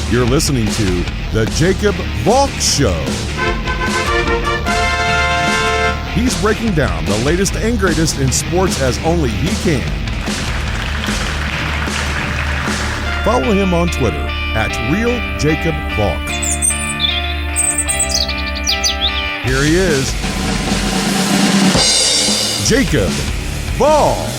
You're listening to The Jacob Valk Show. He's breaking down the latest and greatest in sports as only he can. Follow him on Twitter at RealJacobValk. Here he is, Jacob Valk.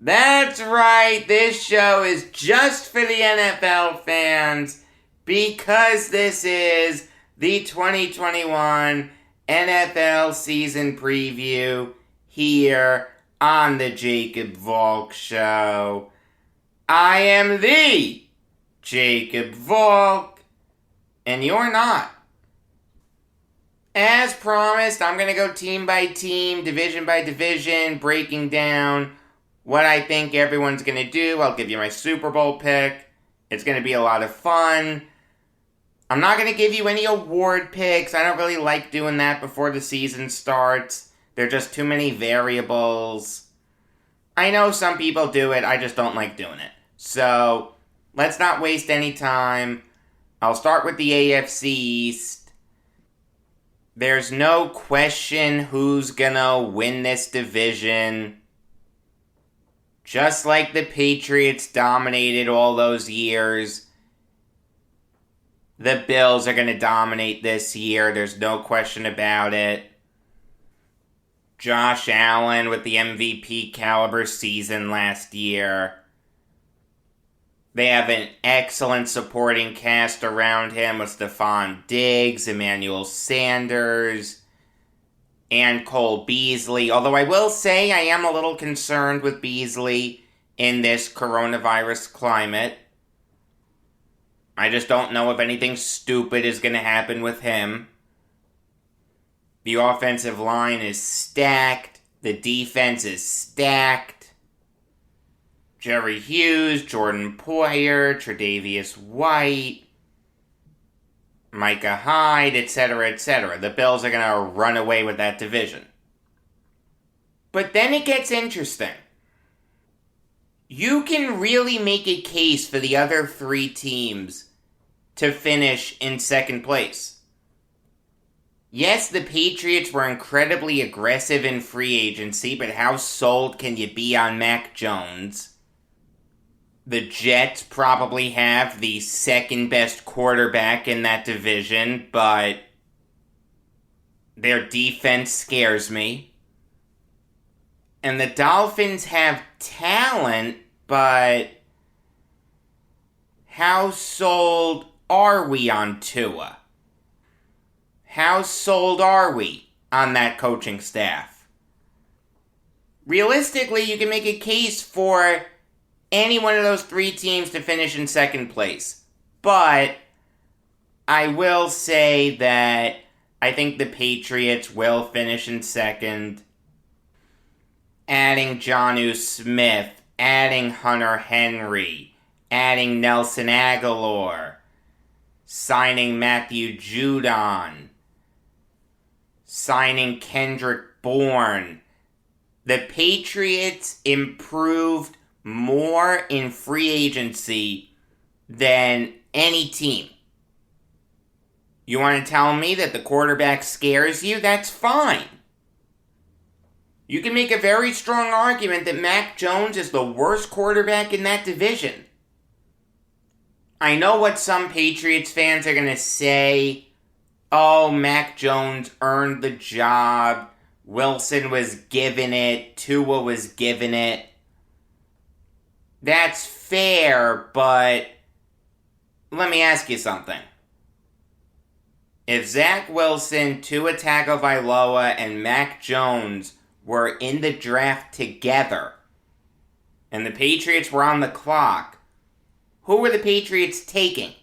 That's right, this show is just for the NFL fans because this is the 2021 NFL season preview here on the Jacob Valk Show. I am the Jacob Valk, and you're not. As promised, I'm going to go team by team, division by division, breaking down what I think everyone's going to do. I'll give you my Super Bowl pick. It's going to be a lot of fun. I'm not going to give you any award picks. I don't really like doing that before the season starts. There are just too many variables. I know some people do it. I just don't like doing it. So, let's not waste any time. I'll start with the AFC East. There's no question who's going to win this division. Just like the Patriots dominated all those years, the Bills are going to dominate this year. There's no question about it. Josh Allen with the MVP caliber season last year. They have an excellent supporting cast around him with Stephon Diggs, Emmanuel Sanders, and Cole Beasley. Although I will say I am a little concerned with Beasley in this coronavirus climate. I just don't know if anything stupid is going to happen with him. The offensive line is stacked. The defense is stacked. Jerry Hughes, Jordan Poyer, Tre'Davious White, Micah Hyde, etc., etc. The Bills are going to run away with that division. But then it gets interesting. You can really make a case for the other three teams to finish in second place. Yes, the Patriots were incredibly aggressive in free agency, but how sold can you be on Mac Jones? The Jets probably have the second best quarterback in that division, but their defense scares me. And the Dolphins have talent, but how sold are we on Tua? How sold are we on that coaching staff? Realistically, you can make a case for any one of those three teams to finish in second place. But I will say that I think the Patriots will finish in second. Adding Jonnu Smith, adding Hunter Henry, adding Nelson Aguilar, signing Matthew Judon, signing Kendrick Bourne. The Patriots improved more in free agency than any team. You want to tell me that the quarterback scares you? That's fine. You can make a very strong argument that Mac Jones is the worst quarterback in that division. I know what some Patriots fans are going to say. Oh, Mac Jones earned the job. Wilson was given it. Tua was given it. That's fair, but let me ask you something. If Zach Wilson, Tua Tagovailoa, and Mac Jones were in the draft together, and the Patriots were on the clock, who were the Patriots taking?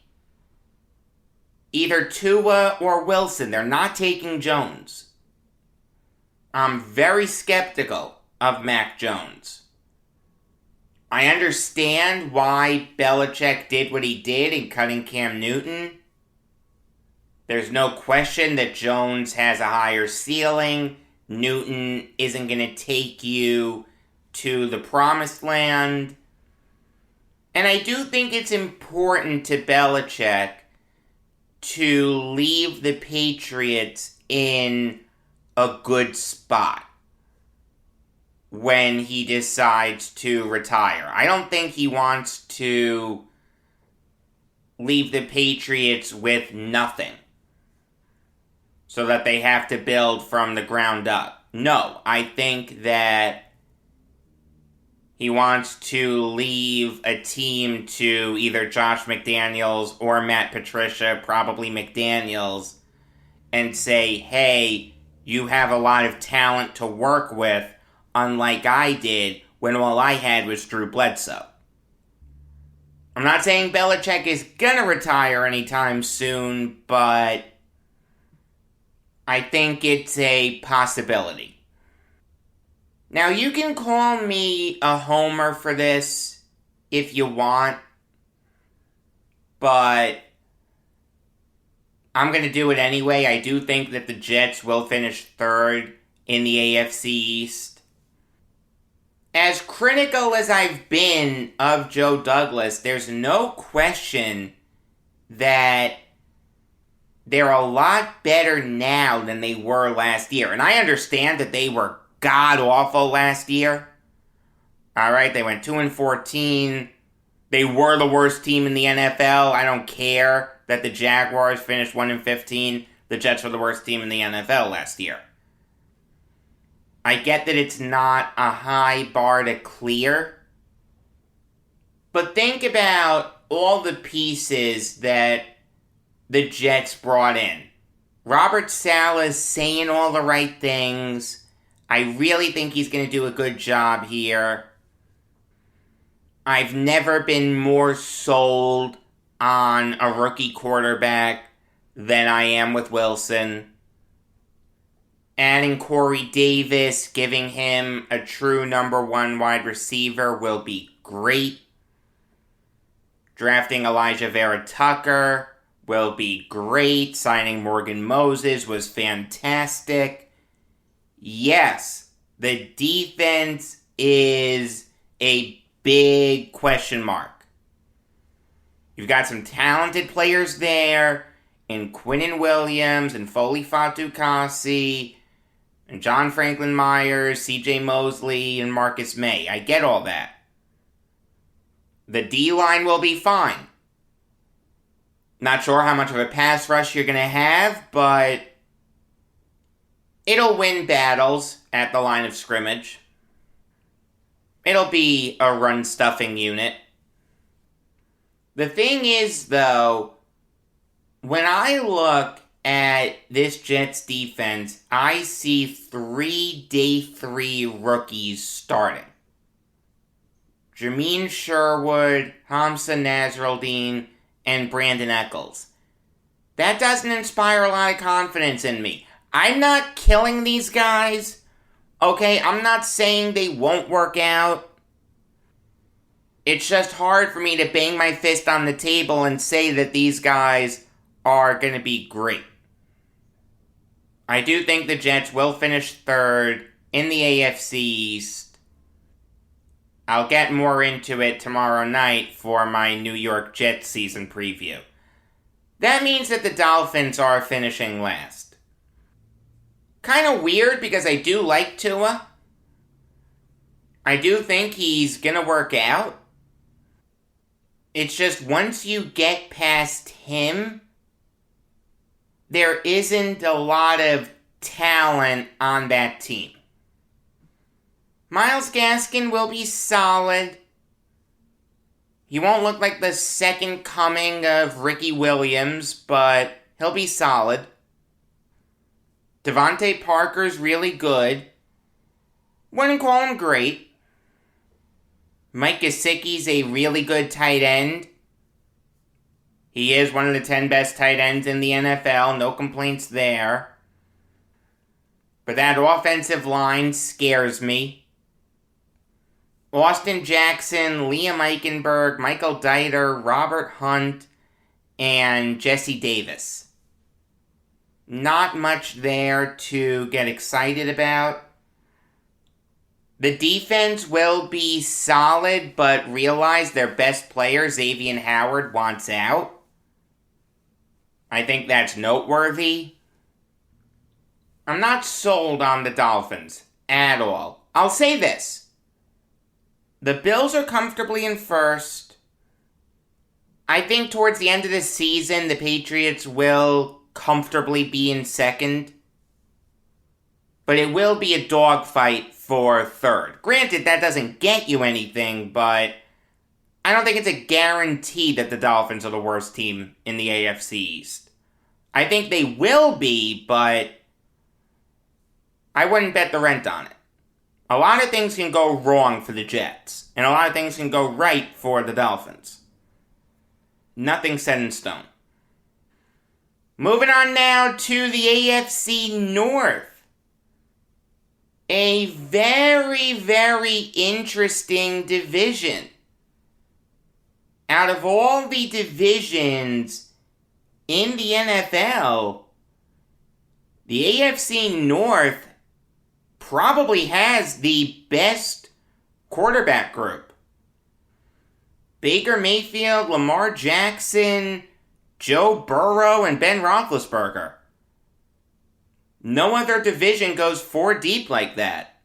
Either Tua or Wilson. They're not taking Jones. I'm very skeptical of Mac Jones. I understand why Belichick did what he did in cutting Cam Newton. There's no question that Jones has a higher ceiling. Newton isn't going to take you to the promised land. And I do think it's important to Belichick to leave the Patriots in a good spot when he decides to retire. I don't think he wants to leave the Patriots with nothing so that they have to build from the ground up. No, I think that he wants to leave a team to either Josh McDaniels or Matt Patricia, probably McDaniels, and say, hey, you have a lot of talent to work with, unlike I did when all I had was Drew Bledsoe. I'm not saying Belichick is gonna retire anytime soon, but I think it's a possibility. Now, you can call me a homer for this if you want, but I'm going to do it anyway. I do think that the Jets will finish third in the AFC East. As critical as I've been of Joe Douglas, there's no question that they're a lot better now than they were last year. And I understand that they were god-awful last year. Alright, they went 2-14. They were the worst team in the NFL. I don't care that the Jaguars finished 1-15. The Jets were the worst team in the NFL last year. I get that it's not a high bar to clear. But think about all the pieces that the Jets brought in. Robert Saleh's saying all the right things. I really think he's going to do a good job here. I've never been more sold on a rookie quarterback than I am with Wilson. Adding Corey Davis, giving him a true number one wide receiver will be great. Drafting Elijah Vera Tucker will be great. Signing Morgan Moses was fantastic. Yes, the defense is a big question mark. You've got some talented players there in Quinnen Williams and Foley Fatukasi and John Franklin Myers, CJ Mosley, and Marcus May. I get all that. The D-line will be fine. Not sure how much of a pass rush you're going to have, but it'll win battles at the line of scrimmage. It'll be a run-stuffing unit. The thing is, though, when I look at this Jets defense, I see 3 day 3 rookies starting. Jermaine Sherwood, Hamza Nasruddin, and Brandon Eccles. That doesn't inspire a lot of confidence in me. I'm not killing these guys, okay? I'm not saying they won't work out. It's just hard for me to bang my fist on the table and say that these guys are going to be great. I do think the Jets will finish third in the AFC East. I'll get more into it tomorrow night for my New York Jets season preview. That means that the Dolphins are finishing last. Kind of weird because I do like Tua. I do think he's going to work out. It's just once you get past him, there isn't a lot of talent on that team. Myles Gaskin will be solid. He won't look like the second coming of Ricky Williams, but he'll be solid. Devontae Parker's really good. Wouldn't call him great. Mike Gesicki's a really good tight end. He is one of the 10 best tight ends in the NFL. No complaints there. But that offensive line scares me. Austin Jackson, Liam Eichenberg, Michael Dieter, Robert Hunt, and Jesse Davis. not much there to get excited about. The defense will be solid, but realize their best player, Xavier Howard, wants out. I think that's noteworthy. I'm not sold on the Dolphins at all. I'll say this. The Bills are comfortably in first. I think towards the end of the season, the Patriots will comfortably be in second. But it will be a dogfight for third. Granted, that doesn't get you anything, but I don't think it's a guarantee that the Dolphins are the worst team in the AFC East. I think they will be, but I wouldn't bet the rent on it. A lot of things can go wrong for the Jets, and a lot of things can go right for the Dolphins. Nothing set in stone. Moving on now to the AFC North. A very, very interesting division. Out of all the divisions in the NFL, the AFC North probably has the best quarterback group. Baker Mayfield, Lamar Jackson, Joe Burrow, and Ben Roethlisberger. No other division goes 4 deep like that.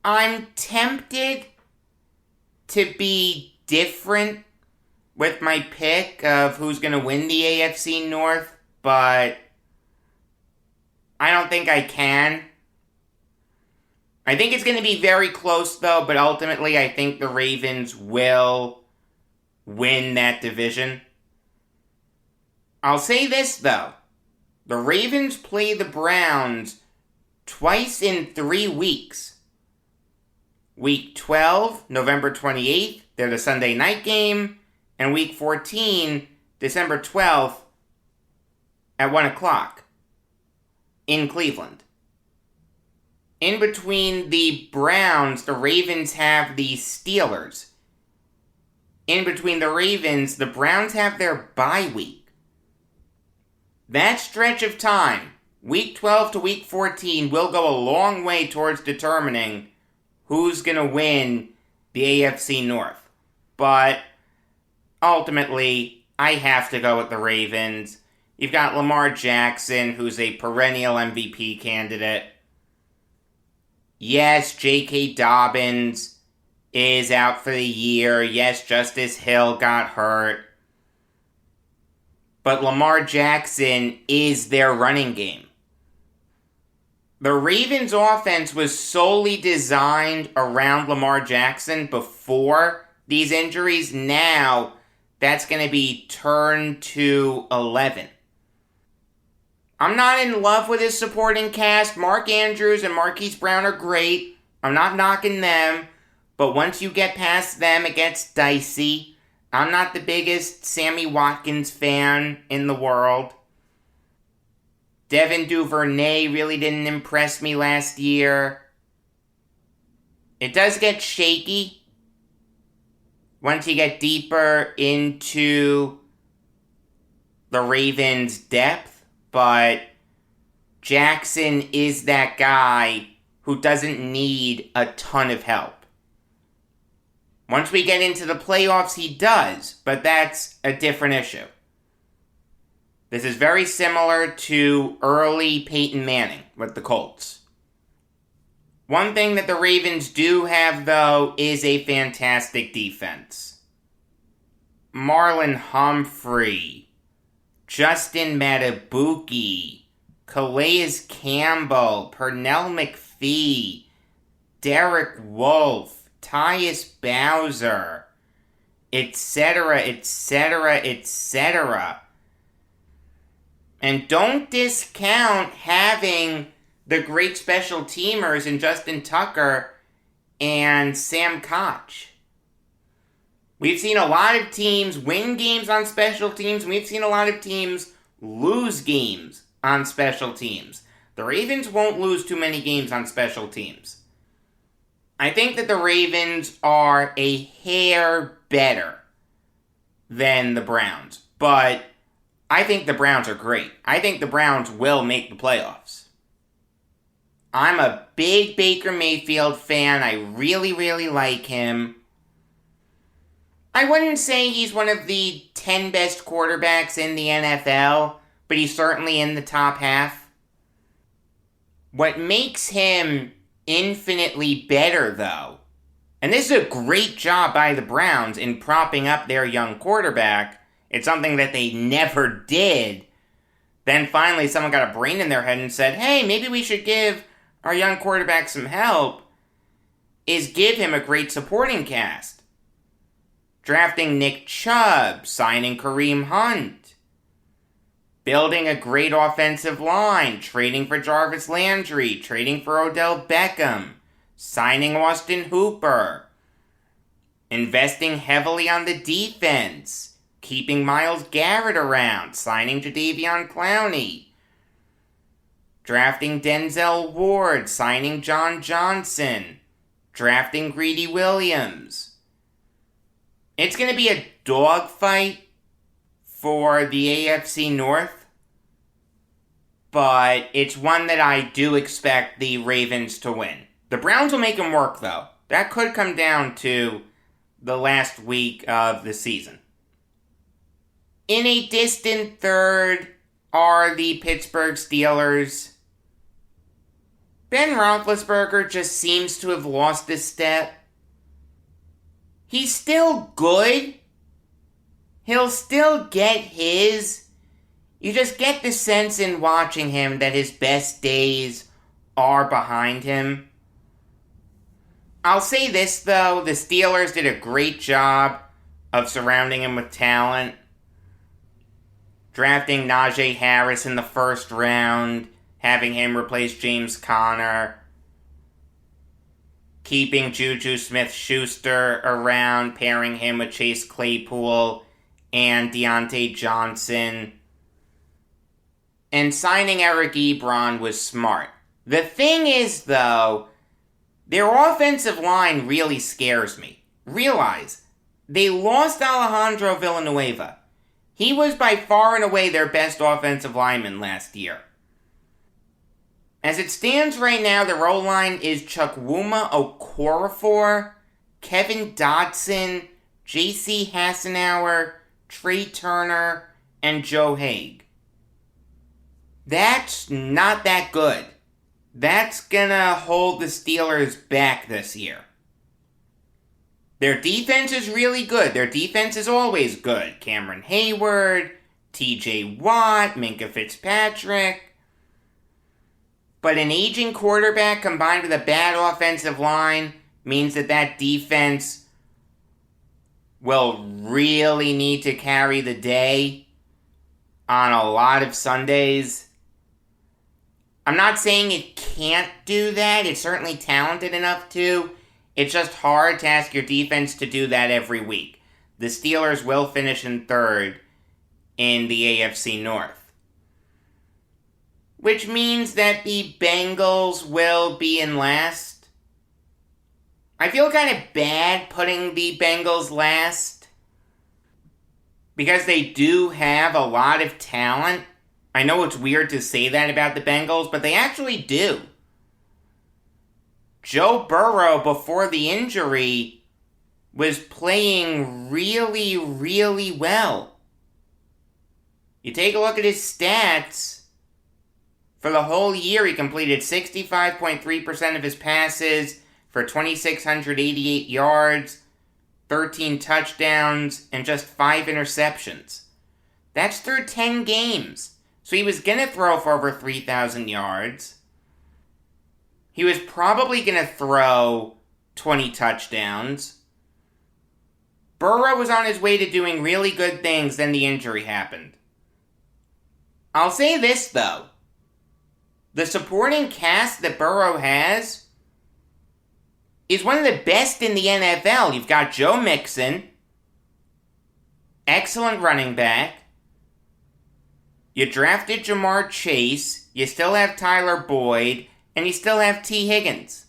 I'm tempted to be different with my pick of who's going to win the AFC North, but I don't think I can. I think it's going to be very close, though, but ultimately I think the Ravens will win that division. I'll say this, though. The Ravens play the Browns twice in 3 weeks. Week 12, November 28th, they're the Sunday night game, and Week 14, December 12th, at 1 o'clock, in Cleveland. In between the Browns, the Ravens have the Steelers. In between the Ravens, the Browns have their bye week. That stretch of time, Week 12 to Week 14, will go a long way towards determining who's going to win the AFC North. But ultimately, I have to go with the Ravens. You've got Lamar Jackson, who's a perennial MVP candidate. Yes, J.K. Dobbins is out for the year. Yes, Justice Hill got hurt. But Lamar Jackson is their running game. The Ravens' offense was solely designed around Lamar Jackson before these injuries. Now, that's going to be turned to 11. I'm not in love with his supporting cast. Mark Andrews and Marquise Brown are great. I'm not knocking them. But once you get past them, it gets dicey. I'm not the biggest Sammy Watkins fan in the world. Devin Duvernay really didn't impress me last year. It does get shaky once you get deeper into the Ravens' depth, but Jackson is that guy who doesn't need a ton of help. Once we get into the playoffs, he does, but that's a different issue. This is very similar to early Peyton Manning with the Colts. One thing that the Ravens do have, though, is a fantastic defense. Marlon Humphrey, Justin Matabuki, Calais Campbell, Pernell McPhee, Derek Wolfe, Tyus Bowser, etc., etc., etc. And don't discount having the great special teamers in Justin Tucker and Sam Koch. We've seen a lot of teams win games on special teams, and we've seen a lot of teams lose games on special teams. The Ravens won't lose too many games on special teams. I think that the Ravens are a hair better than the Browns, but I think the Browns are great. I think the Browns will make the playoffs. I'm a big Baker Mayfield fan. I really, really like him. I wouldn't say he's one of the 10 best quarterbacks in the NFL, but he's certainly in the top half. What makes him infinitely better, though, and this is a great job by the Browns in propping up their young quarterback. It's something that they never did. Then finally someone got a brain in their head and said, hey, maybe we should give our young quarterback some help, is give him a great supporting cast. Drafting Nick Chubb, signing Kareem Hunt, building a great offensive line, trading for Jarvis Landry, trading for Odell Beckham, signing Austin Hooper, investing heavily on the defense, keeping Myles Garrett around, signing Jadeveon Clowney, drafting Denzel Ward, signing John Johnson, drafting Greedy Williams. It's going to be a dogfight for the Afc North, but it's one that I do expect the Ravens to win. The Browns will make them work, though. That could come down to the last week of the season. In a distant third are the Pittsburgh Steelers. Ben Roethlisberger just seems to have lost his step. He's still good. He'll still get his. You just get the sense in watching him that his best days are behind him. I'll say this, though. The Steelers did a great job of surrounding him with talent. Drafting Najee Harris in the first round, having him replace James Conner, keeping Juju Smith-Schuster around, pairing him with Chase Claypool and Deontay Johnson, and signing Eric Ebron was smart. The thing is, though, their offensive line really scares me. Realize, they lost Alejandro Villanueva. He was by far and away their best offensive lineman last year. As it stands right now, the O-line is Chukwuma Okorafor, Kevin Dotson, J.C. Hassenauer, Trey Turner, and Joe Haig. That's not that good. That's gonna hold the Steelers back this year. Their defense is really good. Their defense is always good. Cameron Hayward, T.J. Watt, Minkah Fitzpatrick. But an aging quarterback combined with a bad offensive line means that defense will really need to carry the day on a lot of Sundays. I'm not saying it can't do that. It's certainly talented enough to. It's just hard to ask your defense to do that every week. The Steelers will finish in third in the AFC North. Which means that the Bengals will be in last. I feel kind of bad putting the Bengals last, because they do have a lot of talent. I know it's weird to say that about the Bengals, but they actually do. Joe Burrow, before the injury, was playing really, really well. You take a look at his stats. For the whole year, he completed 65.3% of his passes for 2,688 yards, 13 touchdowns, and just 5 interceptions. That's through 10 games. So he was going to throw for over 3,000 yards. He was probably going to throw 20 touchdowns. Burrow was on his way to doing really good things, then the injury happened. I'll say this, though. The supporting cast that Burrow has is one of the best in the NFL. You've got Joe Mixon, excellent running back. You drafted Jamar Chase. You still have Tyler Boyd. And you still have T. Higgins.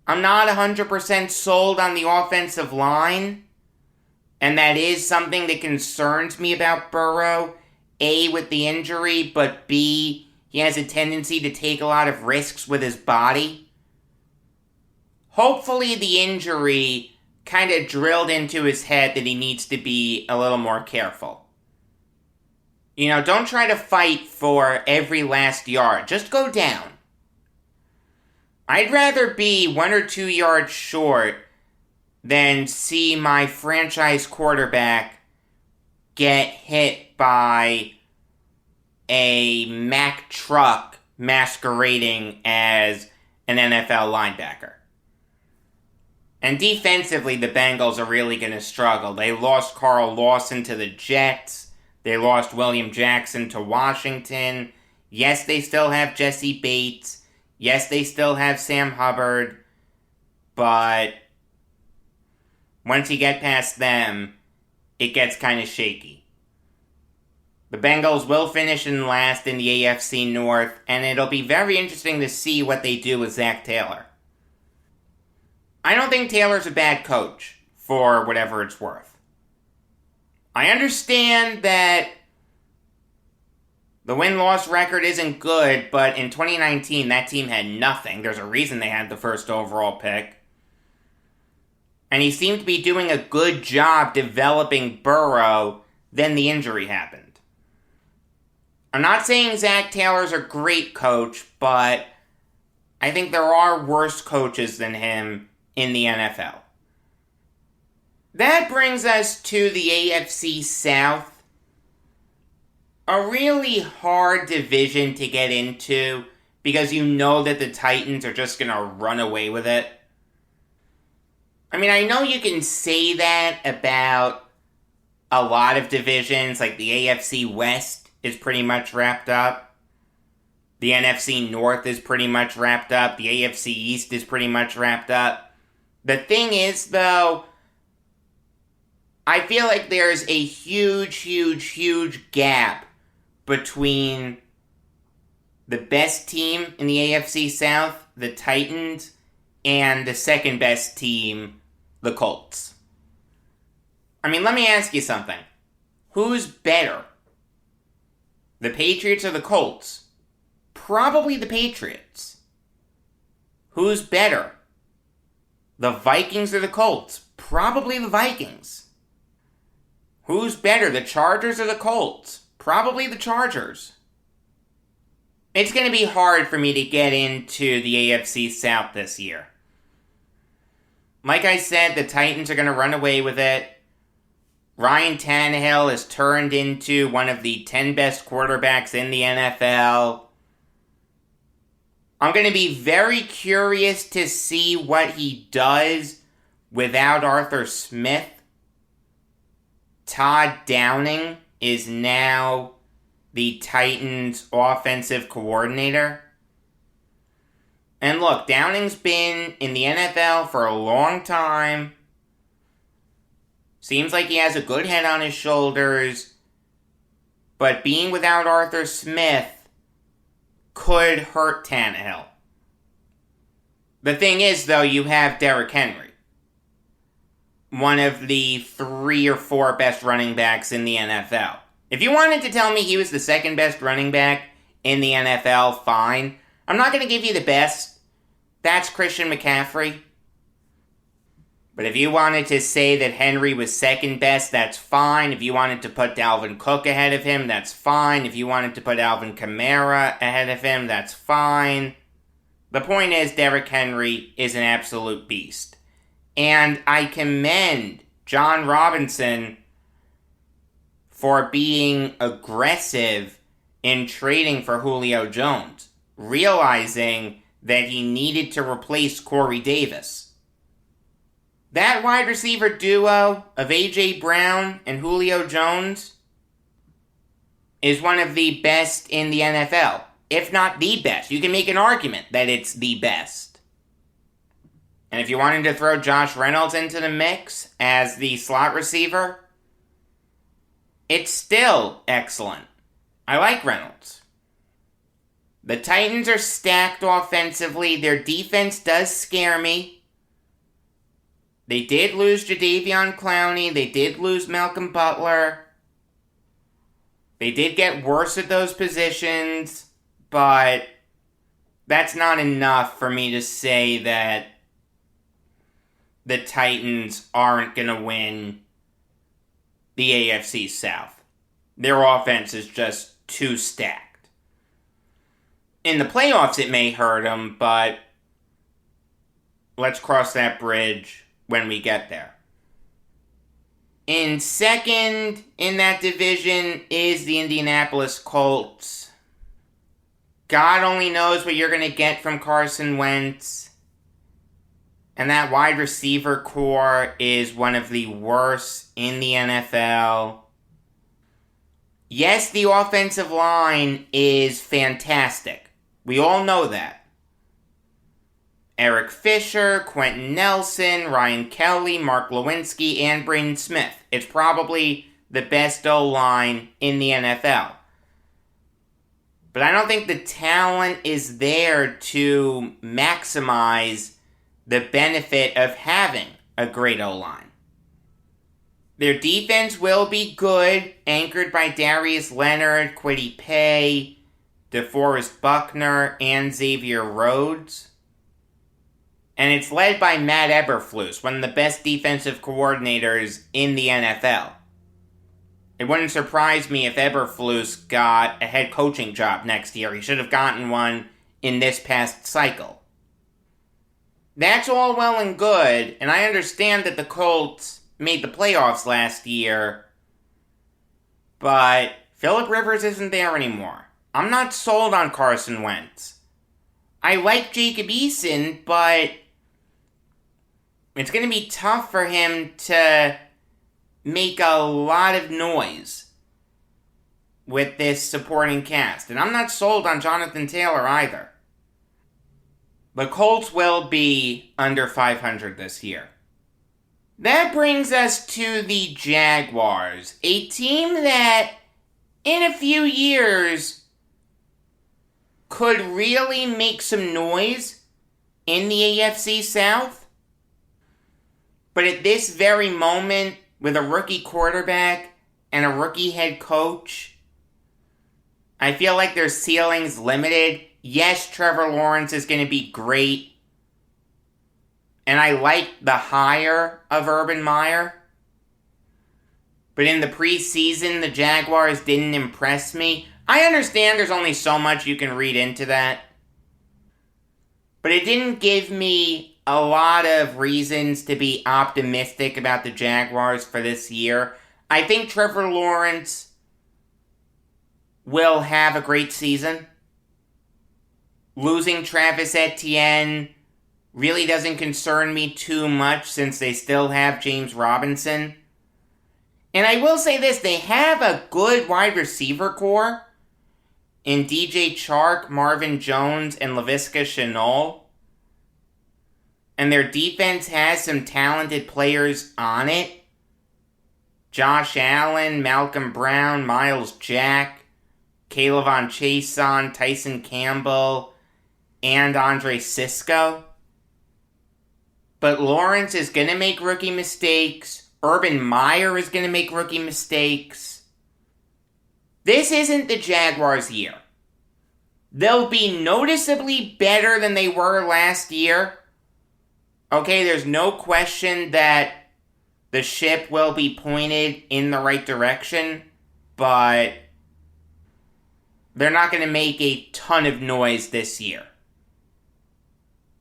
I'm not 100% sold on the offensive line, And that is something that concerns me about Burrow. A, with the injury, but B, he has a tendency to take a lot of risks with his body. Hopefully the injury kind of drilled into his head that he needs to be a little more careful. Don't try to fight for every last yard. Just go down. I'd rather be 1 or 2 yards short than see my franchise quarterback get hit by a Mack truck masquerading as an NFL linebacker. And defensively, the Bengals are really going to struggle. They lost Carl Lawson to the Jets. They lost William Jackson to Washington. Yes, they still have Jesse Bates. Yes, they still have Sam Hubbard. But once you get past them, it gets kind of shaky. The Bengals will finish in last in the AFC North, and it'll be very interesting to see what they do with Zach Taylor. I don't think Taylor's a bad coach, for whatever it's worth. I understand that the win-loss record isn't good, but in 2019, that team had nothing. There's a reason they had the first overall pick. And he seemed to be doing a good job developing Burrow, then the injury happened. I'm not saying Zach Taylor's a great coach, but I think there are worse coaches than him in the NFL. That brings us to the AFC South. A really hard division to get into because you know that the Titans are just going to run away with it. I mean, I know you can say that about a lot of divisions, like the AFC West is pretty much wrapped up. The Nfc North is pretty much wrapped up. The AFC East is pretty much wrapped up. The thing is, though, I feel like there's a huge gap between the best team in the AFC South, the Titans, and the second best team, the Colts. I mean, let me ask you something. Who's better? The Patriots or the Colts? Probably the Patriots. Who's better? The Vikings or the Colts? Probably the Vikings. Who's better, the Chargers or the Colts? Probably the Chargers. It's going to be hard for me to get into the AFC South this year. Like I said, the Titans are going to run away with it. Ryan Tannehill has turned into one of the 10 best quarterbacks in the NFL. I'm going to be very curious to see what he does without Arthur Smith. Todd Downing is now the Titans' offensive coordinator. And look, Downing's been in the NFL for a long time. Seems like he has a good head on his shoulders. But being without Arthur Smith could hurt Tannehill. The thing is, though, you have Derrick Henry. One of the 3 or 4 best running backs in the NFL. If you wanted to tell me he was the second best running back in the NFL, fine. I'm not going to give you the best. That's Christian McCaffrey. But if you wanted to say that Henry was second best, that's fine. If you wanted to put Dalvin Cook ahead of him, that's fine. If you wanted to put Alvin Kamara ahead of him, that's fine. The point is, Derrick Henry is an absolute beast. And I commend John Robinson for being aggressive in trading for Julio Jones, realizing that he needed to replace Corey Davis. That wide receiver duo of A.J. Brown and Julio Jones is one of the best in the NFL, if not the best. You can make an argument that it's the best. And if you wanted to throw Josh Reynolds into the mix as the slot receiver, it's still excellent. I like Reynolds. The Titans are stacked offensively. Their defense does scare me. They did lose Jadeveon Clowney. They did lose Malcolm Butler. They did get worse at those positions, but that's not enough for me to say that the Titans aren't going to win the AFC South. Their offense is just too stacked. In the playoffs, it may hurt them, but let's cross that bridge when we get there. In second in that division is the Indianapolis Colts. God only knows what you're going to get from Carson Wentz. And that wide receiver core is one of the worst in the NFL. Yes, the offensive line is fantastic. We all know that. Eric Fisher, Quentin Nelson, Ryan Kelly, Mark Lewinsky, and Braden Smith. It's probably the best O-line in the NFL. But I don't think the talent is there to maximize the benefit of having a great O-line. Their defense will be good, anchored by Darius Leonard, Kwity Paye, DeForest Buckner, and Xavier Rhodes. And it's led by Matt Eberflus, one of the best defensive coordinators in the NFL. It wouldn't surprise me if Eberflus got a head coaching job next year. He should have gotten one in this past cycle. That's all well and good, and I understand that the Colts made the playoffs last year, but Phillip Rivers isn't there anymore. I'm not sold on Carson Wentz. I like Jacob Eason, but it's going to be tough for him to make a lot of noise with this supporting cast. And I'm not sold on Jonathan Taylor either. The Colts will be under 500 this year. That brings us to the Jaguars, a team that in a few years could really make some noise in the AFC South. But at this very moment, with a rookie quarterback and a rookie head coach, I feel like their ceiling's limited. Yes, Trevor Lawrence is going to be great. And I like the hire of Urban Meyer. But in the preseason, the Jaguars didn't impress me. I understand there's only so much you can read into that. But it didn't give me a lot of reasons to be optimistic about the Jaguars for this year. I think Trevor Lawrence will have a great season. Losing Travis Etienne really doesn't concern me too much since they still have James Robinson. And I will say this, they have a good wide receiver core in DJ Chark, Marvin Jones, and Laviska Shenault. And their defense has some talented players on it. Josh Allen, Malcolm Brown, Miles Jack, Kayvon Chason, Tyson Campbell, and Andre Sisco. But Lawrence is going to make rookie mistakes. Urban Meyer is going to make rookie mistakes. This isn't the Jaguars' year. They'll be noticeably better than they were last year. Okay, there's no question that the ship will be pointed in the right direction, but they're not going to make a ton of noise this year.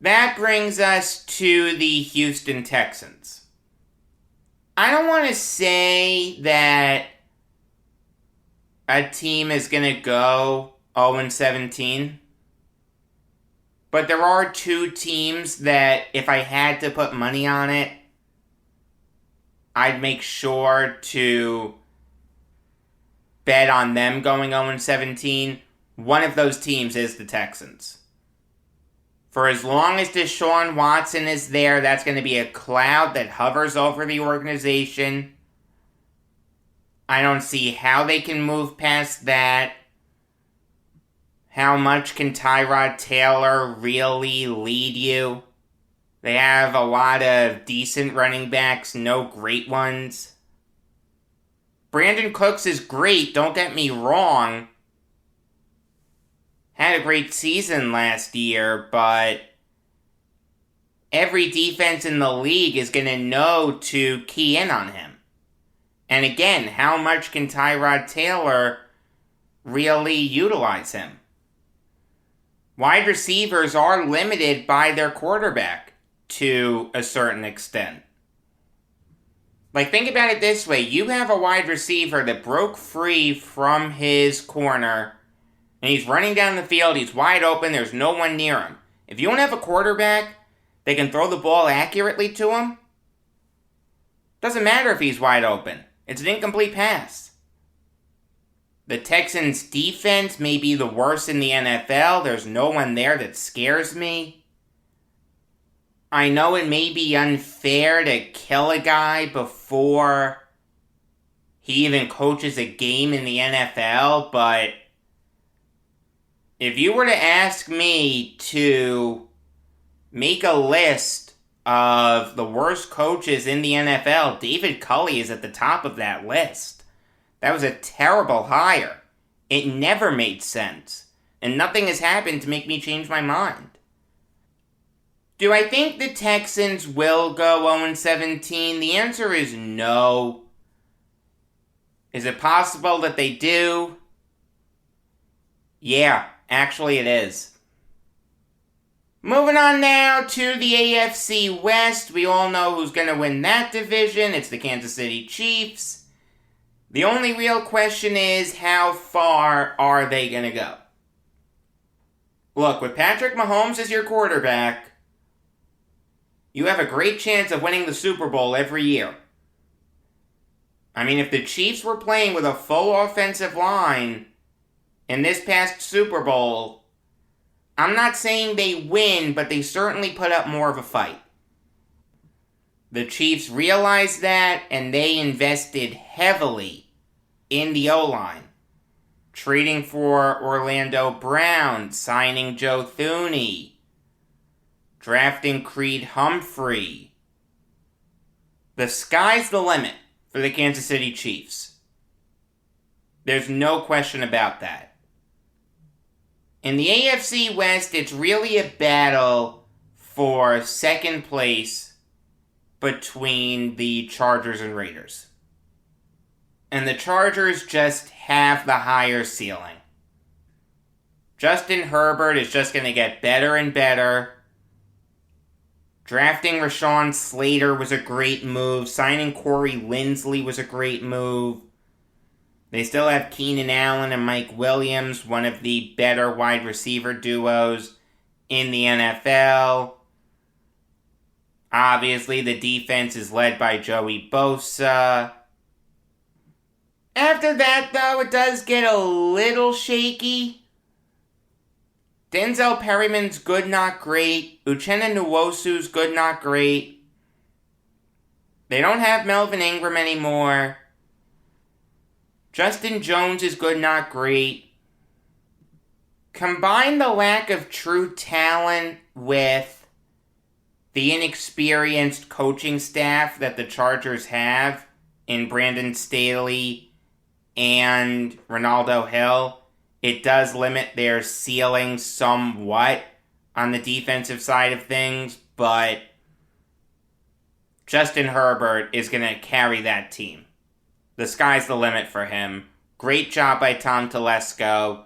That brings us to the Houston Texans. I don't want to say that a team is going to go 0-17. But there are two teams that, if I had to put money on it, I'd make sure to bet on them going 0-17. One of those teams is the Texans. For as long as Deshaun Watson is there, that's going to be a cloud that hovers over the organization. I don't see how they can move past that. How much can Tyrod Taylor really lead you? They have a lot of decent running backs, no great ones. Brandon Cooks is great, don't get me wrong. Had a great season last year, but every defense in the league is going to know to key in on him. And again, how much can Tyrod Taylor really utilize him? Wide receivers are limited by their quarterback to a certain extent. Like, think about it this way. You have a wide receiver that broke free from his corner, and he's running down the field, he's wide open, there's no one near him. If you don't have a quarterback that can throw the ball accurately to him, doesn't matter if he's wide open. It's an incomplete pass. The Texans defense may be the worst in the NFL. There's no one there that scares me. I know it may be unfair to kill a guy before he even coaches a game in the NFL, but if you were to ask me to make a list of the worst coaches in the NFL, David Culley is at the top of that list. That was a terrible hire. It never made sense. And nothing has happened to make me change my mind. Do I think the Texans will go 0-17? The answer is no. Is it possible that they do? Yeah, actually it is. Moving on now to the AFC West. We all know who's going to win that division. It's the Kansas City Chiefs. The only real question is, how far are they going to go? Look, with Patrick Mahomes as your quarterback, you have a great chance of winning the Super Bowl every year. I mean, if the Chiefs were playing with a full offensive line in this past Super Bowl, I'm not saying they win, but they certainly put up more of a fight. The Chiefs realized that, and they invested heavily in the O-line. Trading for Orlando Brown, signing Joe Thuney, drafting Creed Humphrey. The sky's the limit for the Kansas City Chiefs. There's no question about that. In the AFC West, it's really a battle for second place between the Chargers and Raiders. And the Chargers just have the higher ceiling. Justin Herbert is just going to get better and better. Drafting Rashawn Slater was a great move. Signing Corey Linsley was a great move. They still have Keenan Allen and Mike Williams, one of the better wide receiver duos in the NFL. Obviously, the defense is led by Joey Bosa. After that, though, it does get a little shaky. Denzel Perryman's good, not great. Uchenna Nwosu's good, not great. They don't have Melvin Ingram anymore. Justin Jones is good, not great. Combine the lack of true talent with the inexperienced coaching staff that the Chargers have in Brandon Staley and Ronaldo Hill, it does limit their ceiling somewhat on the defensive side of things, but Justin Herbert is going to carry that team. The sky's the limit for him. Great job by Tom Telesco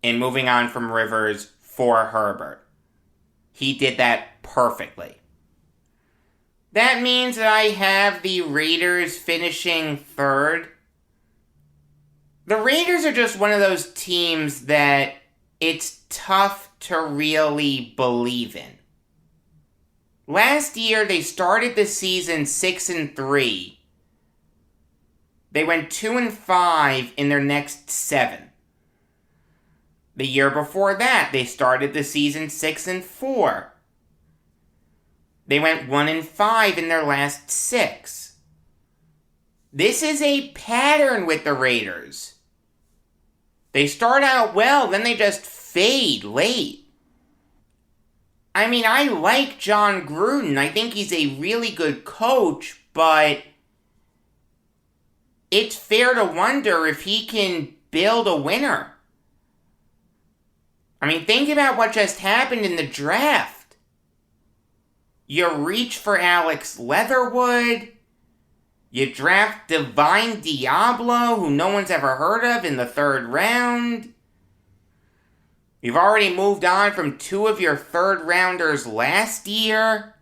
in moving on from Rivers for Herbert. He did that perfectly. That means that I have the Raiders finishing third. The Raiders are just one of those teams that it's tough to really believe in. Last year, they started the season 6-3. They went 2-5 in their next 7. The year before that, they started the season 6-4. They went 1-5 in their last 6. This is a pattern with the Raiders. They start out well, then they just fade late. I mean, I like John Gruden. I think he's a really good coach, but it's fair to wonder if he can build a winner. I mean, think about what just happened in the draft. You reach for Alex Leatherwood. You draft Divine Diablo, who no one's ever heard of, in the 3rd round. You've already moved on from 2 of your 3rd rounders last year,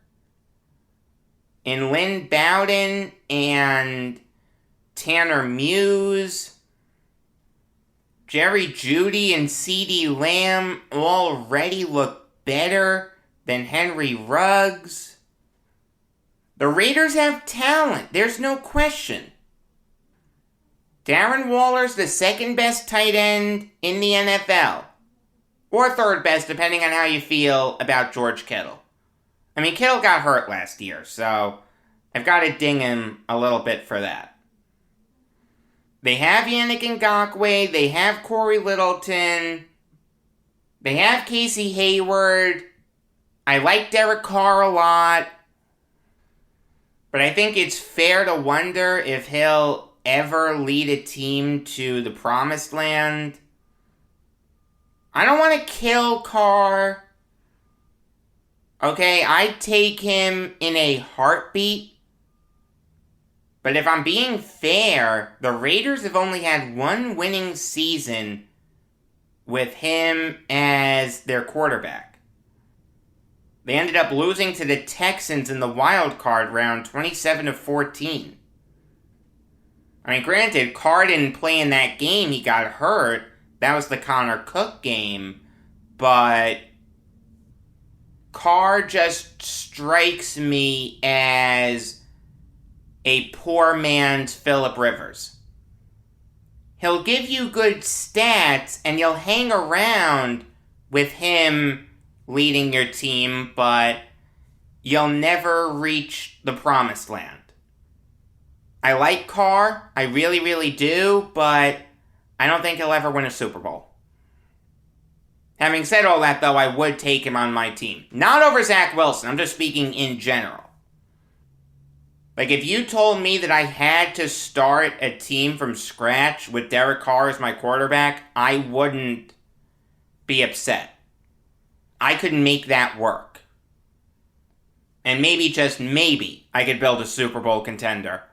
in Lynn Bowden and Tanner Muse. Jerry Jeudy and CeeDee Lamb already look better than Henry Ruggs. The Raiders have talent, there's no question. Darren Waller's the 2nd best tight end in the NFL. Or 3rd best, depending on how you feel about George Kittle. I mean, Kittle got hurt last year, so I've got to ding him a little bit for that. They have Yannick Ngakoue, they have Corey Littleton, they have Casey Hayward. I like Derek Carr a lot. But I think it's fair to wonder if he'll ever lead a team to the promised land. I don't want to kill Carr. Okay, I'd take him in a heartbeat. But if I'm being fair, the Raiders have only had 1 winning season with him as their quarterback. They ended up losing to the Texans in the wild card round 27-14. I mean, granted, Carr didn't play in that game, he got hurt. That was the Connor Cook game, but Carr just strikes me as a poor man's Phillip Rivers. He'll give you good stats, and you'll hang around with him leading your team, but you'll never reach the promised land. I like Carr, I really, really do, but I don't think he'll ever win a Super Bowl. Having said all that, though, I would take him on my team. Not over Zach Wilson, I'm just speaking in general. Like, if you told me that I had to start a team from scratch with Derek Carr as my quarterback, I wouldn't be upset. I could make that work. And maybe, just maybe, I could build a Super Bowl contender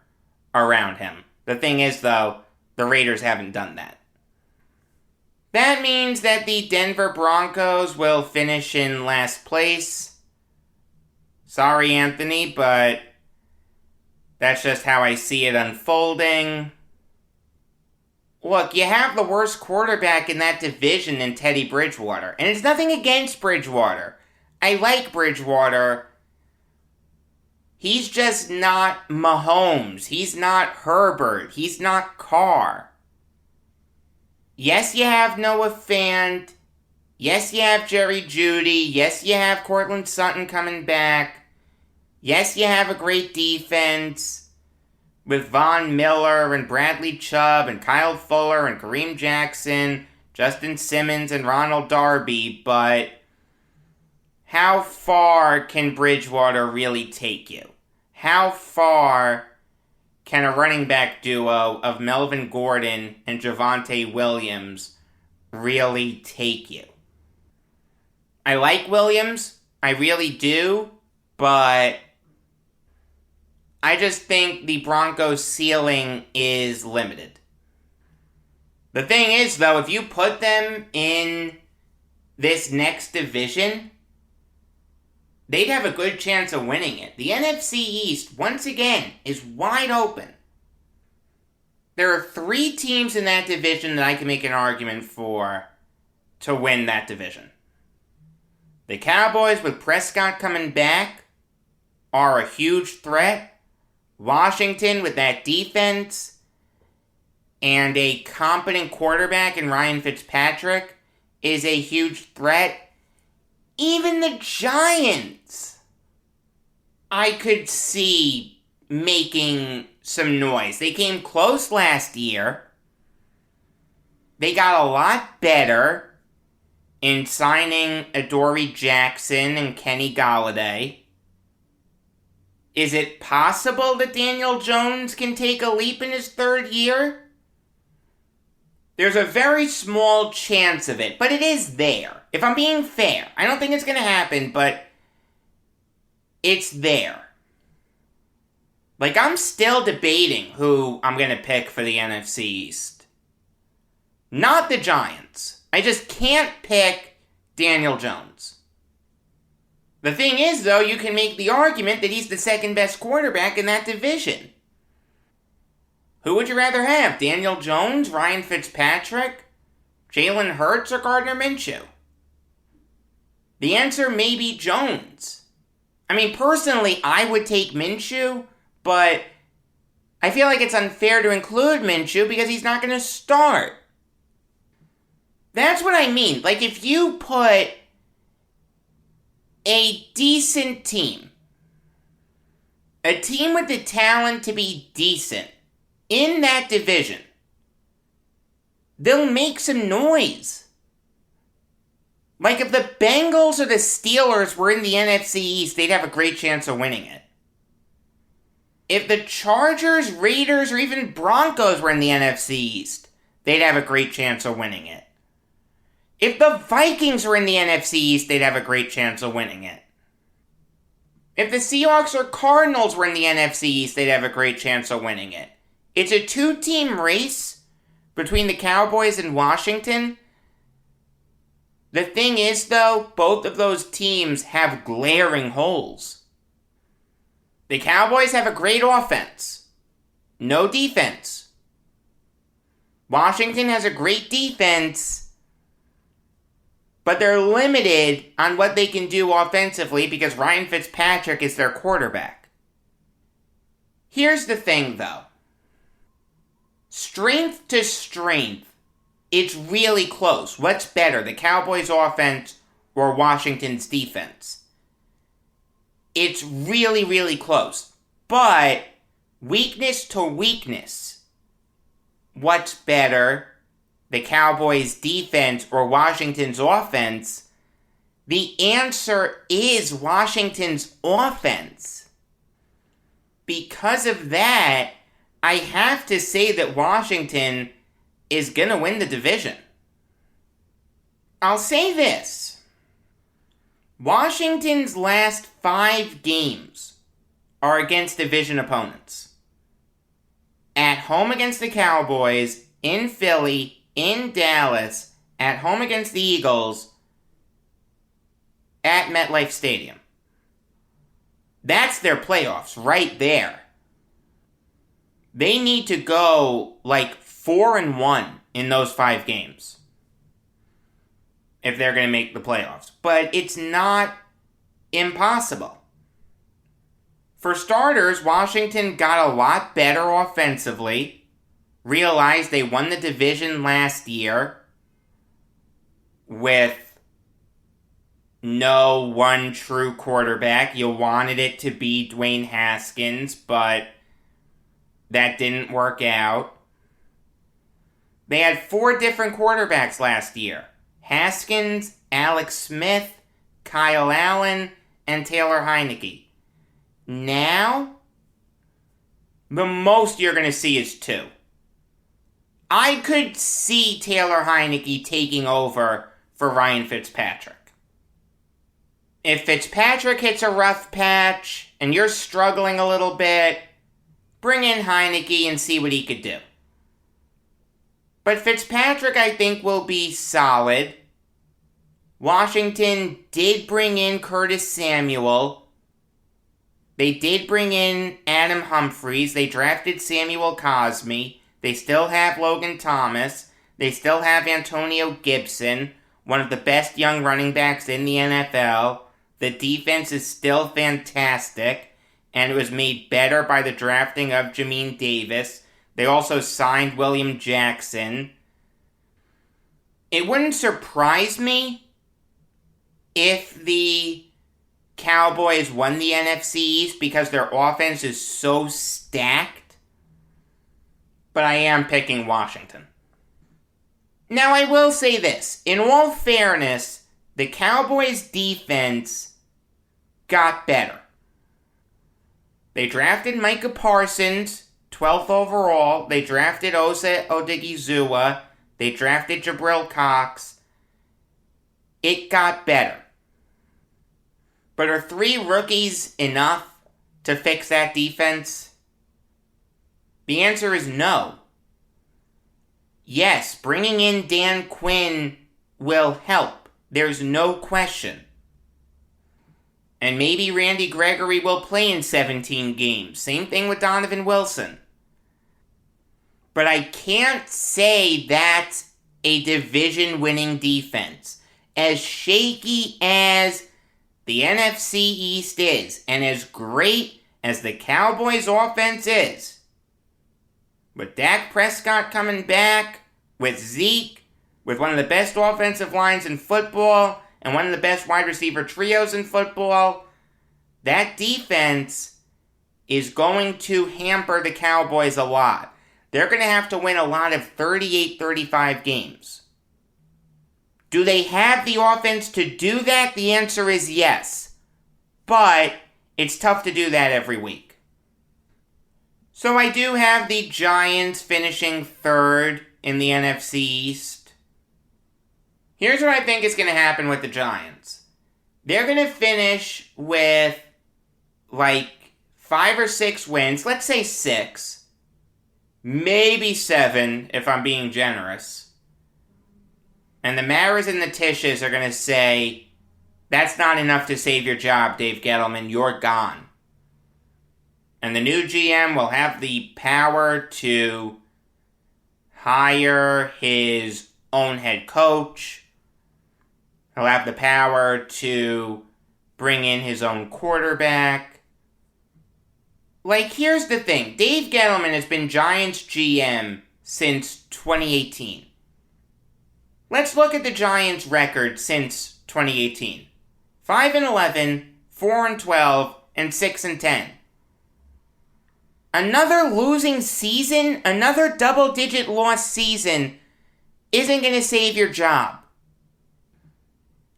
around him. The thing is, though, the Raiders haven't done that. That means that the Denver Broncos will finish in last place. Sorry, Anthony, but that's just how I see it unfolding. Look, you have the worst quarterback in that division in Teddy Bridgewater. And it's nothing against Bridgewater. I like Bridgewater. He's just not Mahomes. He's not Herbert. He's not Carr. Yes, you have Noah Fant. Yes, you have Jerry Jeudy. Yes, you have Cortland Sutton coming back. Yes, you have a great defense with Von Miller and Bradley Chubb and Kyle Fuller and Kareem Jackson, Justin Simmons and Ronald Darby, but how far can Bridgewater really take you? How far can a running back duo of Melvin Gordon and Javonte Williams really take you? I like Williams, I really do, but I just think the Broncos' ceiling is limited. The thing is, though, if you put them in this next division, they'd have a good chance of winning it. The NFC East, once again, is wide open. There are 3 teams in that division that I can make an argument for to win that division. The Cowboys, with Prescott coming back, are a huge threat. Washington, with that defense and a competent quarterback in Ryan Fitzpatrick, is a huge threat. Even the Giants, I could see making some noise. They came close last year. They got a lot better. in signing Adoree Jackson and Kenny Golladay. Is it possible that Daniel Jones can take a leap in his third year? There's a very small chance of it, but it is there. If I'm being fair, I don't think it's going to happen, but it's there. Like, I'm still debating who I'm going to pick for the NFC East. Not the Giants. I just can't pick Daniel Jones. The thing is, though, you can make the argument that he's the second best quarterback in that division. Who would you rather have? Daniel Jones, Ryan Fitzpatrick, Jalen Hurts, or Gardner Minshew? The answer may be Jones. I mean, personally, I would take Minshew, but I feel like it's unfair to include Minshew because he's not going to start. That's what I mean. Like, if you put a decent team, a team with the talent to be decent, in that division, they'll make some noise. Like, if the Bengals or the Steelers were in the NFC East, they'd have a great chance of winning it. If the Chargers, Raiders, or even Broncos were in the NFC East, they'd have a great chance of winning it. If the Vikings were in the NFC East, they'd have a great chance of winning it. If the Seahawks or Cardinals were in the NFC East, they'd have a great chance of winning it. It's a two-team race between the Cowboys and Washington. The thing is, though, both of those teams have glaring holes. The Cowboys have a great offense. No defense. Washington has a great defense, but they're limited on what they can do offensively because Ryan Fitzpatrick is their quarterback. Here's the thing, though. Strength to strength, it's really close. What's better, the Cowboys' offense or Washington's defense? It's really, really close. But weakness to weakness, what's better, the Cowboys' defense or Washington's offense? The answer is Washington's offense. Because of that, I have to say that Washington is going to win the division. I'll say this. Washington's last 5 games are against division opponents. At home against the Cowboys, in Philly, in Dallas, at home against the Eagles, at MetLife Stadium. That's their playoffs right there. They need to go like 4-1 in those 5 games if they're going to make the playoffs. But it's not impossible. For starters, Washington got a lot better offensively, realized they won the division last year with no one true quarterback. You wanted it to be Dwayne Haskins, but that didn't work out. They had 4 different quarterbacks last year. Haskins, Alex Smith, Kyle Allen, and Taylor Heineke. Now, the most you're going to see is 2. I could see Taylor Heineke taking over for Ryan Fitzpatrick. If Fitzpatrick hits a rough patch and you're struggling a little bit, bring in Heineke and see what he could do. But Fitzpatrick, I think, will be solid. Washington did bring in Curtis Samuel. They did bring in Adam Humphries. They drafted Samuel Cosme. They still have Logan Thomas. They still have Antonio Gibson, one of the best young running backs in the NFL. The defense is still fantastic, and it was made better by the drafting of Jamin Davis. They also signed William Jackson. It wouldn't surprise me if the Cowboys won the NFC East because their offense is so stacked. But I am picking Washington. Now, I will say this. In all fairness, the Cowboys' defense got better. They drafted Micah Parsons, 12th overall. They drafted Osa Odigizua. They drafted Jabril Cox. It got better. But are 3 rookies enough to fix that defense? The answer is no. Yes, bringing in Dan Quinn will help. There's no question. And maybe Randy Gregory will play in 17 games. Same thing with Donovan Wilson. But I can't say that's a division-winning defense. As shaky as the NFC East is, and as great as the Cowboys' offense is, with Dak Prescott coming back, with Zeke, with one of the best offensive lines in football, and one of the best wide receiver trios in football, that defense is going to hamper the Cowboys a lot. They're going to have to win a lot of 38-35 games. Do they have the offense to do that? The answer is yes. But it's tough to do that every week. So I do have the Giants finishing 3rd in the NFC East. Here's what I think is going to happen with the Giants. They're going to finish with like 5 or 6 wins. Let's say 6. Maybe 7 if I'm being generous. And the Maras and the Tishes are going to say, that's not enough to save your job, Dave Gettleman. You're gone. And the new GM will have the power to hire his own head coach. He'll have the power to bring in his own quarterback. Like, here's the thing. Dave Gettleman has been Giants GM since 2018. Let's look at the Giants' record since 2018. 5-11, 4-12, and 6-10. Another losing season, another double-digit loss season, isn't going to save your job.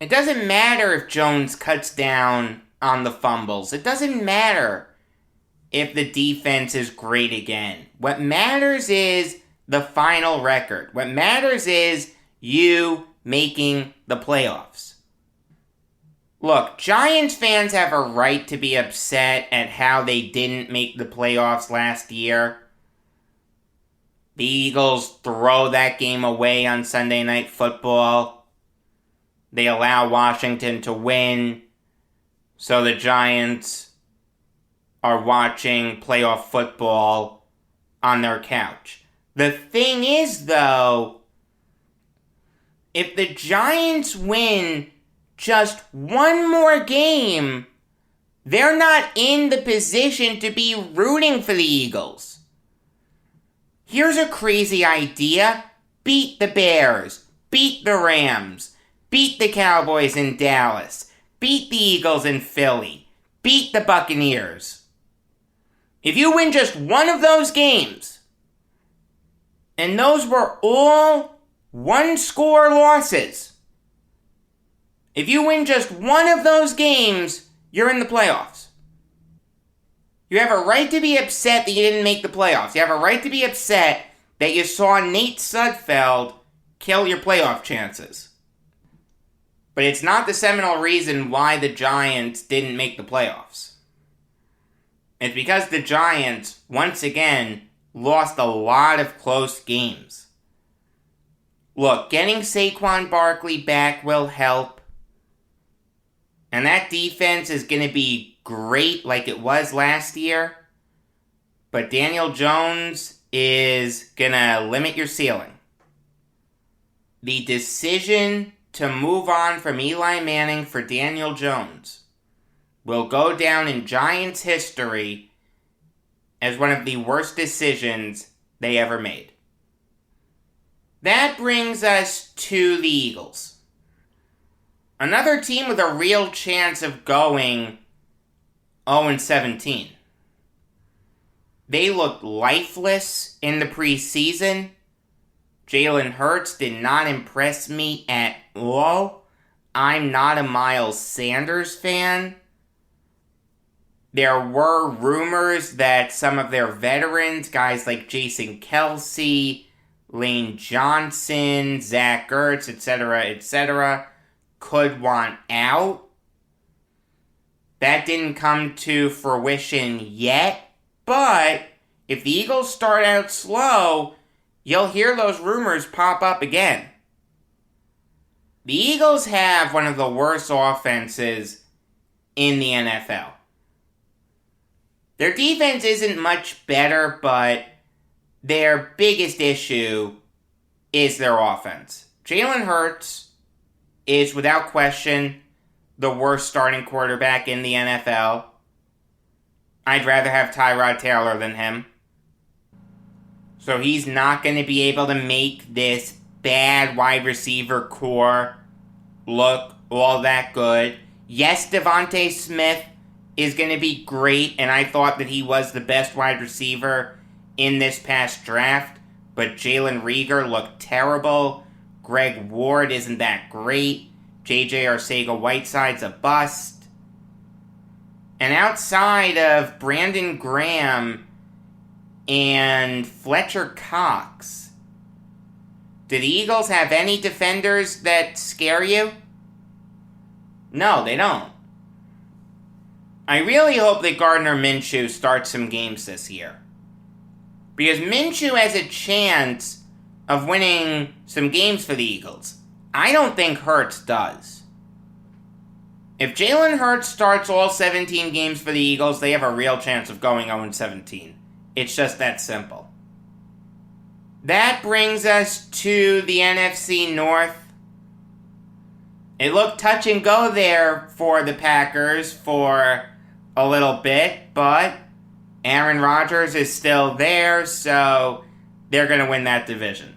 It doesn't matter if Jones cuts down on the fumbles. It doesn't matter if the defense is great again. What matters is the final record. What matters is you making the playoffs. Look, Giants fans have a right to be upset at how they didn't make the playoffs last year. The Eagles throw that game away on Sunday Night Football. They allow Washington to win, so the Giants are watching playoff football on their couch. The thing is, though, if the Giants win just one more game, they're not in the position to be rooting for the Eagles. Here's a crazy idea. Beat the Bears. Beat the Rams. Beat the Cowboys in Dallas. Beat the Eagles in Philly. Beat the Buccaneers. If you win just one of those games, and those were all one-score losses, if you win just one of those games, you're in the playoffs. You have a right to be upset that you didn't make the playoffs. You have a right to be upset that you saw Nate Sudfeld kill your playoff chances. But it's not the seminal reason why the Giants didn't make the playoffs. It's because the Giants, once again, lost a lot of close games. Look, getting Saquon Barkley back will help. And that defense is going to be great like it was last year. But Daniel Jones is going to limit your ceiling. The decision to move on from Eli Manning for Daniel Jones will go down in Giants history as one of the worst decisions they ever made. That brings us to the Eagles. Another team with a real chance of going 0-17. They looked lifeless in the preseason. Jalen Hurts did not impress me at all. I'm not a Miles Sanders fan. There were rumors that some of their veterans, guys like Jason Kelce, Lane Johnson, Zach Ertz, etc., could want out. That didn't come to fruition yet, but if the Eagles start out slow, you'll hear those rumors pop up again. The Eagles have one of the worst offenses in the NFL. Their defense isn't much better, but their biggest issue is their offense. Jalen Hurts is, without question, the worst starting quarterback in the NFL. I'd rather have Tyrod Taylor than him. So he's not going to be able to make this bad wide receiver core look all that good. Yes, Devontae Smith is going to be great, and I thought that he was the best wide receiver in this past draft, but Jalen Reagor looked terrible. Greg Ward isn't that great. J.J. Arcega-Whiteside's a bust. And outside of Brandon Graham and Fletcher Cox, do the Eagles have any defenders that scare you? No, they don't. I really hope that Gardner Minshew starts some games this year, because Minshew has a chance of winning some games for the Eagles. I don't think Hurts does. If Jalen Hurts starts all 17 games for the Eagles, they have a real chance of going 0-17. It's just that simple. That brings us to the NFC North. It looked touch and go there for the Packers for a little bit, but Aaron Rodgers is still there, so they're going to win that division.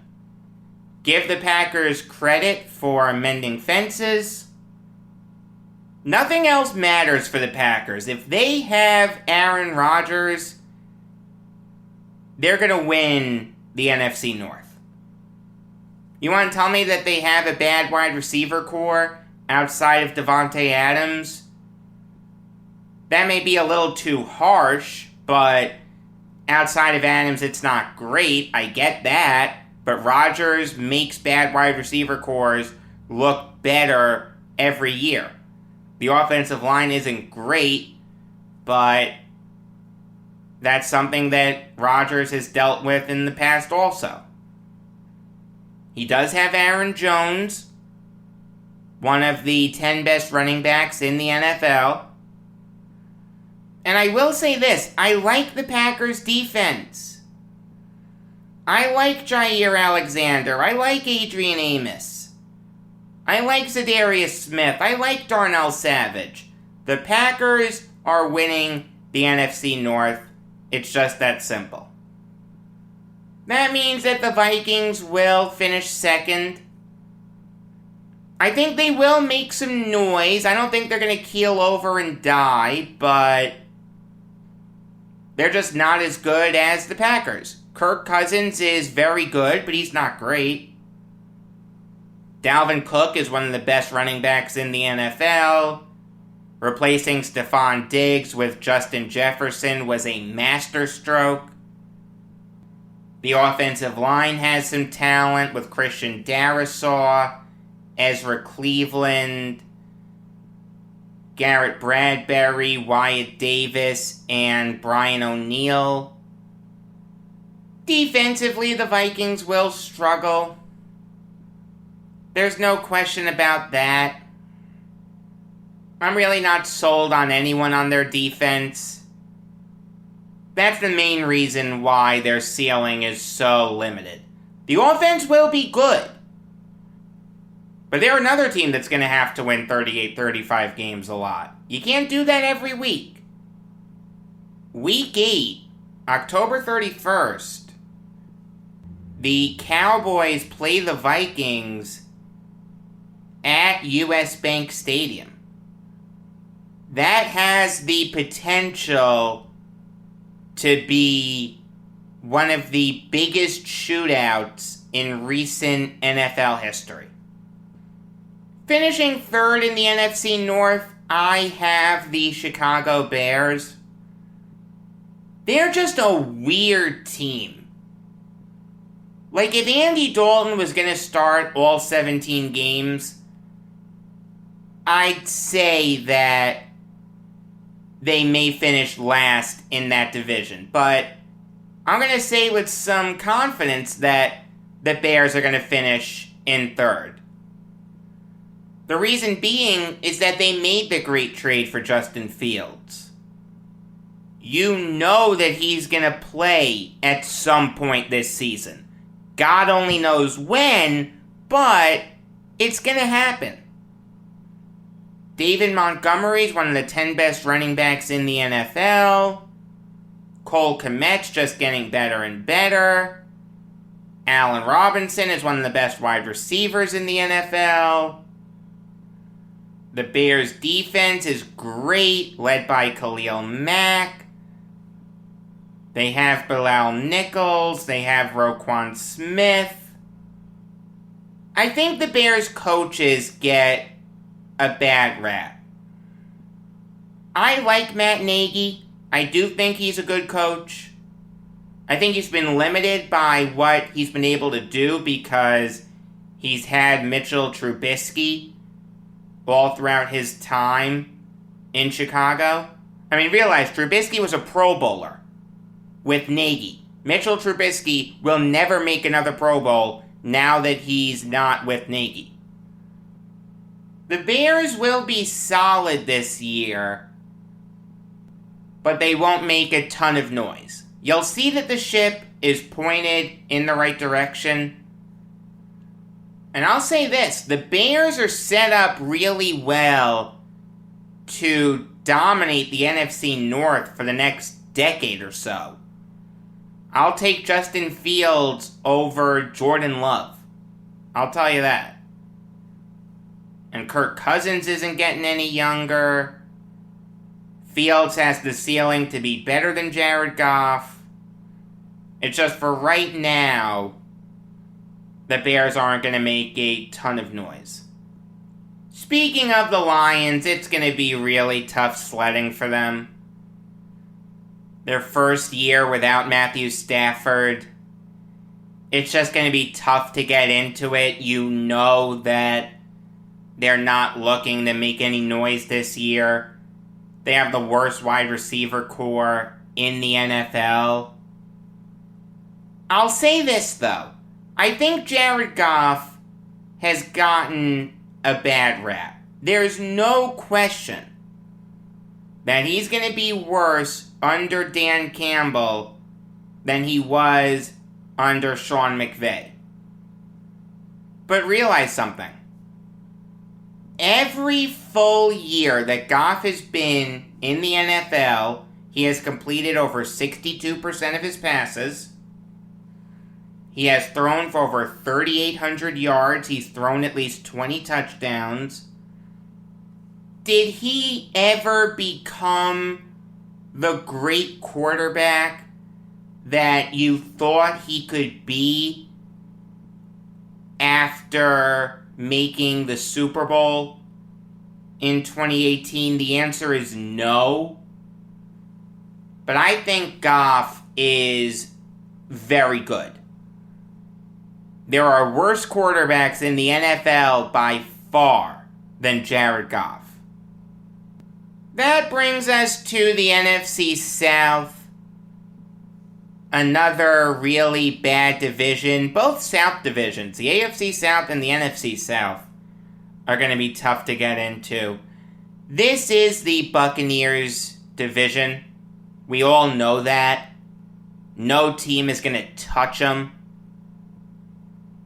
Give the Packers credit for mending fences. Nothing else matters for the Packers. If they have Aaron Rodgers, they're going to win the NFC North. You want to tell me that they have a bad wide receiver core outside of Devontae Adams? That may be a little too harsh, but outside of Adams, it's not great. I get that. But Rodgers makes bad wide receiver cores look better every year. The offensive line isn't great, but that's something that Rodgers has dealt with in the past also. He does have Aaron Jones, one of the 10 best running backs in the NFL. And I will say this, I like the Packers' defense. I like Jair Alexander. I like Adrian Amos. I like Zadarius Smith. I like Darnell Savage. The Packers are winning the NFC North. It's just that simple. That means that the Vikings will finish second. I think they will make some noise. I don't think they're going to keel over and die, but they're just not as good as the Packers. Kirk Cousins is very good, but he's not great. Dalvin Cook is one of the best running backs in the NFL. Replacing Stephon Diggs with Justin Jefferson was a masterstroke. The offensive line has some talent with Christian Darrisaw, Ezra Cleveland, Garrett Bradbury, Wyatt Davis, and Brian O'Neill. Defensively, the Vikings will struggle. There's no question about that. I'm really not sold on anyone on their defense. That's the main reason why their ceiling is so limited. The offense will be good, but they're another team that's going to have to win 38-35 games a lot. You can't do that every week. Week 8, October 31st, the Cowboys play the Vikings at US Bank Stadium. That has the potential to be one of the biggest shootouts in recent NFL history. Finishing third in the NFC North, I have the Chicago Bears. They're just a weird team. Like, if Andy Dalton was going to start all 17 games, I'd say that they may finish last in that division. But I'm going to say with some confidence that the Bears are going to finish in third. The reason being is that they made the great trade for Justin Fields. You know that he's going to play at some point this season. God only knows when, but it's going to happen. David Montgomery is one of the 10 best running backs in the NFL. Cole Kmet's just getting better and better. Allen Robinson is one of the best wide receivers in the NFL. The Bears' defense is great, led by Khalil Mack. They have Bilal Nichols. They have Roquan Smith. I think the Bears' coaches get a bad rap. I like Matt Nagy. I do think he's a good coach. I think he's been limited by what he's been able to do because he's had Mitchell Trubisky all throughout his time in Chicago. I mean, realize Trubisky was a Pro Bowler with Nagy. Mitchell Trubisky will never make another Pro Bowl now that he's not with Nagy. The Bears will be solid this year, but they won't make a ton of noise. You'll see that the ship is pointed in the right direction. And I'll say this, the Bears are set up really well to dominate the NFC North for the next decade or so. I'll take Justin Fields over Jordan Love. I'll tell you that. And Kirk Cousins isn't getting any younger. Fields has the ceiling to be better than Jared Goff. It's just for right now, the Bears aren't going to make a ton of noise. Speaking of the Lions, it's going to be really tough sledding for them. Their first year without Matthew Stafford. It's just going to be tough to get into it. You know that they're not looking to make any noise this year. They have the worst wide receiver core in the NFL. I'll say this, though. I think Jared Goff has gotten a bad rap. There's no question that he's going to be worse under Dan Campbell than he was under Sean McVay. But realize something. Every full year that Goff has been in the NFL, he has completed over 62% of his passes. He has thrown for over 3,800 yards. He's thrown at least 20 touchdowns. Did he ever become the great quarterback that you thought he could be after making the Super Bowl in 2018? The answer is no. But I think Goff is very good. There are worse quarterbacks in the NFL by far than Jared Goff. That brings us to the NFC South. Another really bad division. Both South divisions, the AFC South and the NFC South, are going to be tough to get into. This is the Buccaneers division. We all know that. No team is going to touch them.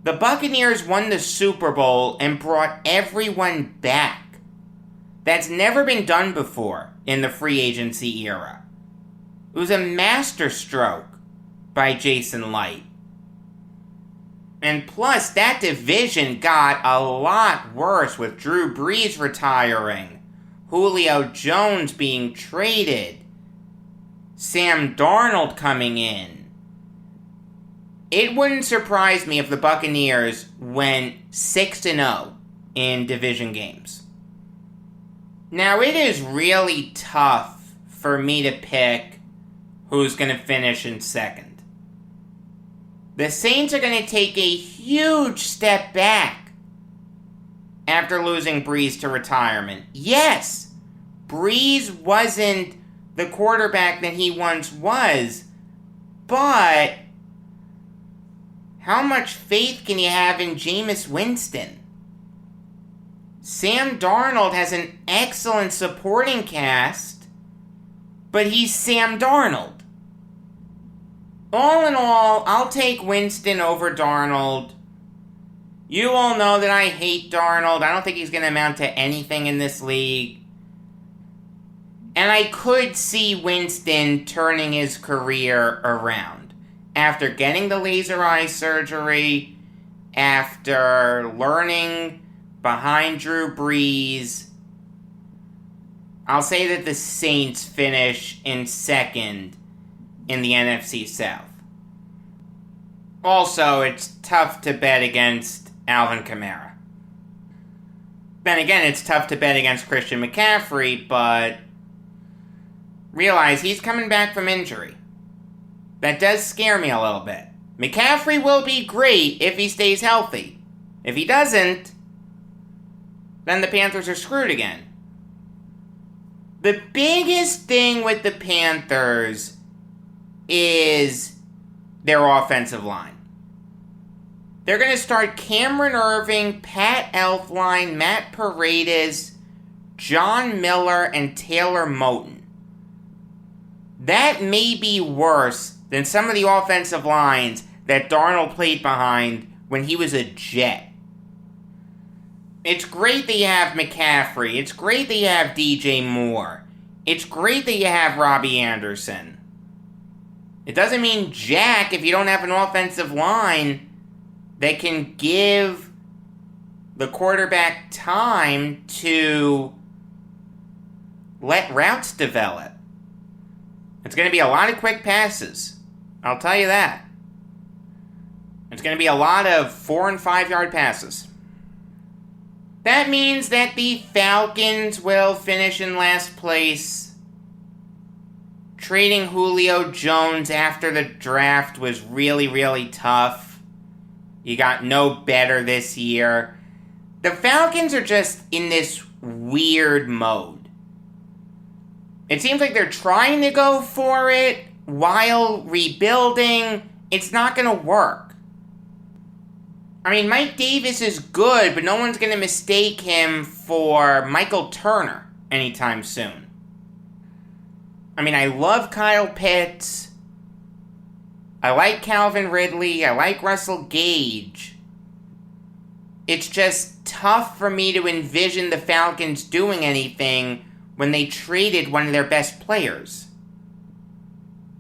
The Buccaneers won the Super Bowl and brought everyone back. That's never been done before in the free agency era. It was a masterstroke by Jason Light. And plus, that division got a lot worse with Drew Brees retiring, Julio Jones being traded, Sam Darnold coming in. it wouldn't surprise me if the Buccaneers went 6-0 in division games. Now, it is really tough for me to pick who's going to finish in second. The Saints are going to take a huge step back after losing Breeze to retirement. Yes, Breeze wasn't the quarterback that he once was, but how much faith can you have in Jameis Winston? Sam Darnold has an excellent supporting cast, but he's Sam Darnold. All in all, I'll take Winston over Darnold. You all know that I hate Darnold. I don't think he's going to amount to anything in this league. And I could see Winston turning his career around. After getting the laser eye surgery, after learning behind Drew Brees, I'll say that the Saints finish in second in the NFC South. Also, it's tough to bet against Alvin Kamara. Then again, it's tough to bet against Christian McCaffrey, but realize he's coming back from injury. That does scare me a little bit. McCaffrey will be great if he stays healthy. If he doesn't, then the Panthers are screwed again. The biggest thing with the Panthers is their offensive line. They're going to start Cameron Irving, Pat Elflein, Matt Paredes, John Miller, and Taylor Moton. That may be worse than some of the offensive lines that Darnold played behind when he was a Jet. It's great that you have McCaffrey. It's great that you have DJ Moore. It's great that you have Robbie Anderson. It doesn't mean jack if you don't have an offensive line that can give the quarterback time to let routes develop. It's going to be a lot of quick passes. I'll tell you that. It's going to be a lot of 4 and 5 yard passes. That means that the Falcons will finish in last place. Trading Julio Jones after the draft was really, really tough. You got no better this year. The Falcons are just in this weird mode. It seems like they're trying to go for it while rebuilding. It's not going to work. I mean, Mike Davis is good, but no one's going to mistake him for Michael Turner anytime soon. I mean, I love Kyle Pitts. I like Calvin Ridley. I like Russell Gage. It's just tough for me to envision the Falcons doing anything when they traded one of their best players.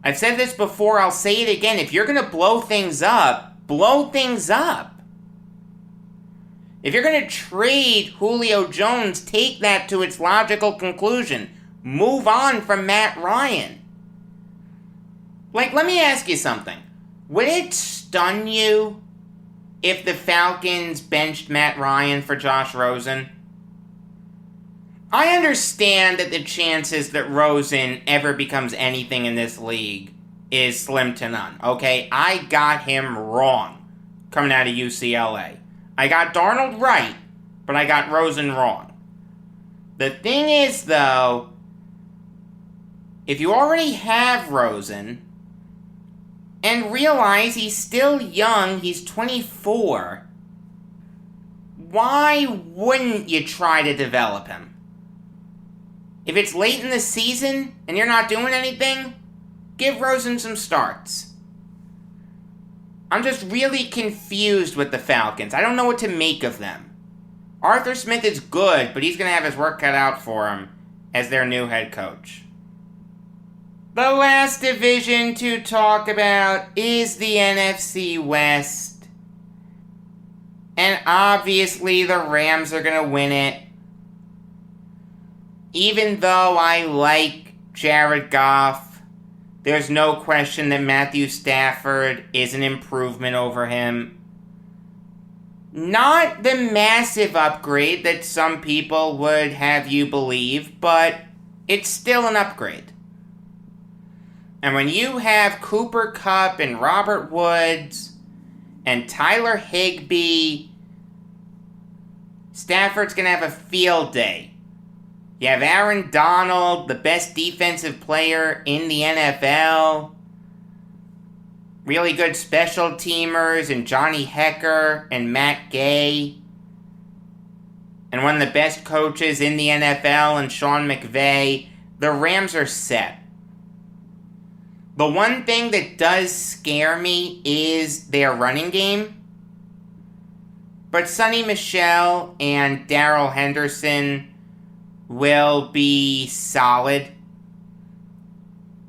I've said this before, I'll say it again. If you're going to blow things up, blow things up. If you're going to trade Julio Jones, take that to its logical conclusion. Move on from Matt Ryan. Like, let me ask you something. Would it stun you if the Falcons benched Matt Ryan for Josh Rosen? I understand that the chances that Rosen ever becomes anything in this league is slim to none, okay? I got him wrong coming out of UCLA. I got Darnold right, but I got Rosen wrong. The thing is, though, if you already have Rosen and realize he's still young, he's 24, why wouldn't you try to develop him? If it's late in the season and you're not doing anything, give Rosen some starts. I'm just really confused with the Falcons. I don't know what to make of them. Arthur Smith is good, but he's going to have his work cut out for him as their new head coach. The last division to talk about is the NFC West. And obviously the Rams are going to win it. Even though I like Jared Goff, There's no question that Matthew Stafford is an improvement over him. Not the massive upgrade that some people would have you believe, but it's still an upgrade. And when you have Cooper Kupp and Robert Woods and Tyler Higbee, Stafford's going to have a field day. You have Aaron Donald, the best defensive player in the NFL. Really good special teamers and Johnny Hecker and Matt Gay. And one of the best coaches in the NFL and Sean McVay. The Rams are set. The one thing that does scare me is their running game. But Sonny Michel and Darrell Henderson will be solid.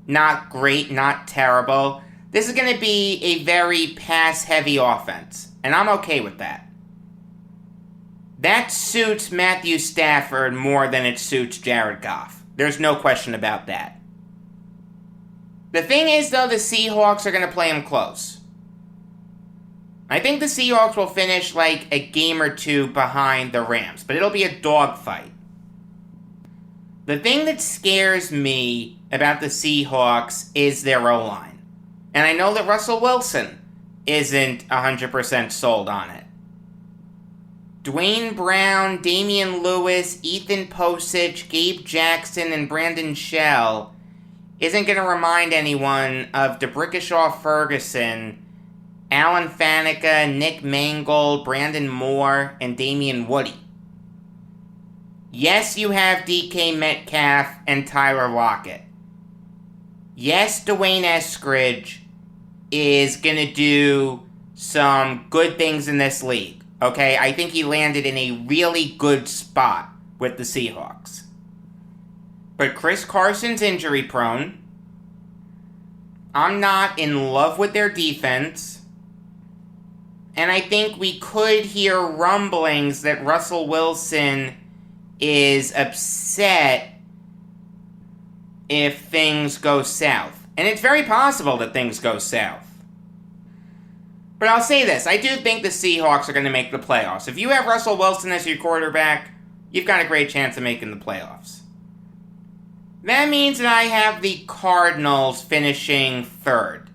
Not great, not terrible. This is going to be a very pass-heavy offense, and I'm okay with that. That suits Matthew Stafford more than it suits Jared Goff. There's no question about that. The thing is, though, the Seahawks are going to play him close. I think the Seahawks will finish like a game or two behind the Rams, but it'll be a dogfight. The thing that scares me about the Seahawks is their O-line. And I know that Russell Wilson isn't 100% sold on it. Dwayne Brown, Damian Lewis, Ethan Posich, Gabe Jackson, and Brandon Shell isn't going to remind anyone of DeBrickashaw Ferguson, Alan Faneca, Nick Mangold, Brandon Moore, and Damian Woody. Yes, you have DK Metcalf and Tyler Lockett. Yes, Dwayne Eskridge is going to do some good things in this league. Okay, I think he landed in a really good spot with the Seahawks. But Chris Carson's injury prone. I'm not in love with their defense. And I think we could hear rumblings that Russell Wilson is upset if things go south. And it's very possible that things go south. But I'll say this, I do think the Seahawks are going to make the playoffs. If you have Russell Wilson as your quarterback, you've got a great chance of making the playoffs. That means that I have the Cardinals finishing third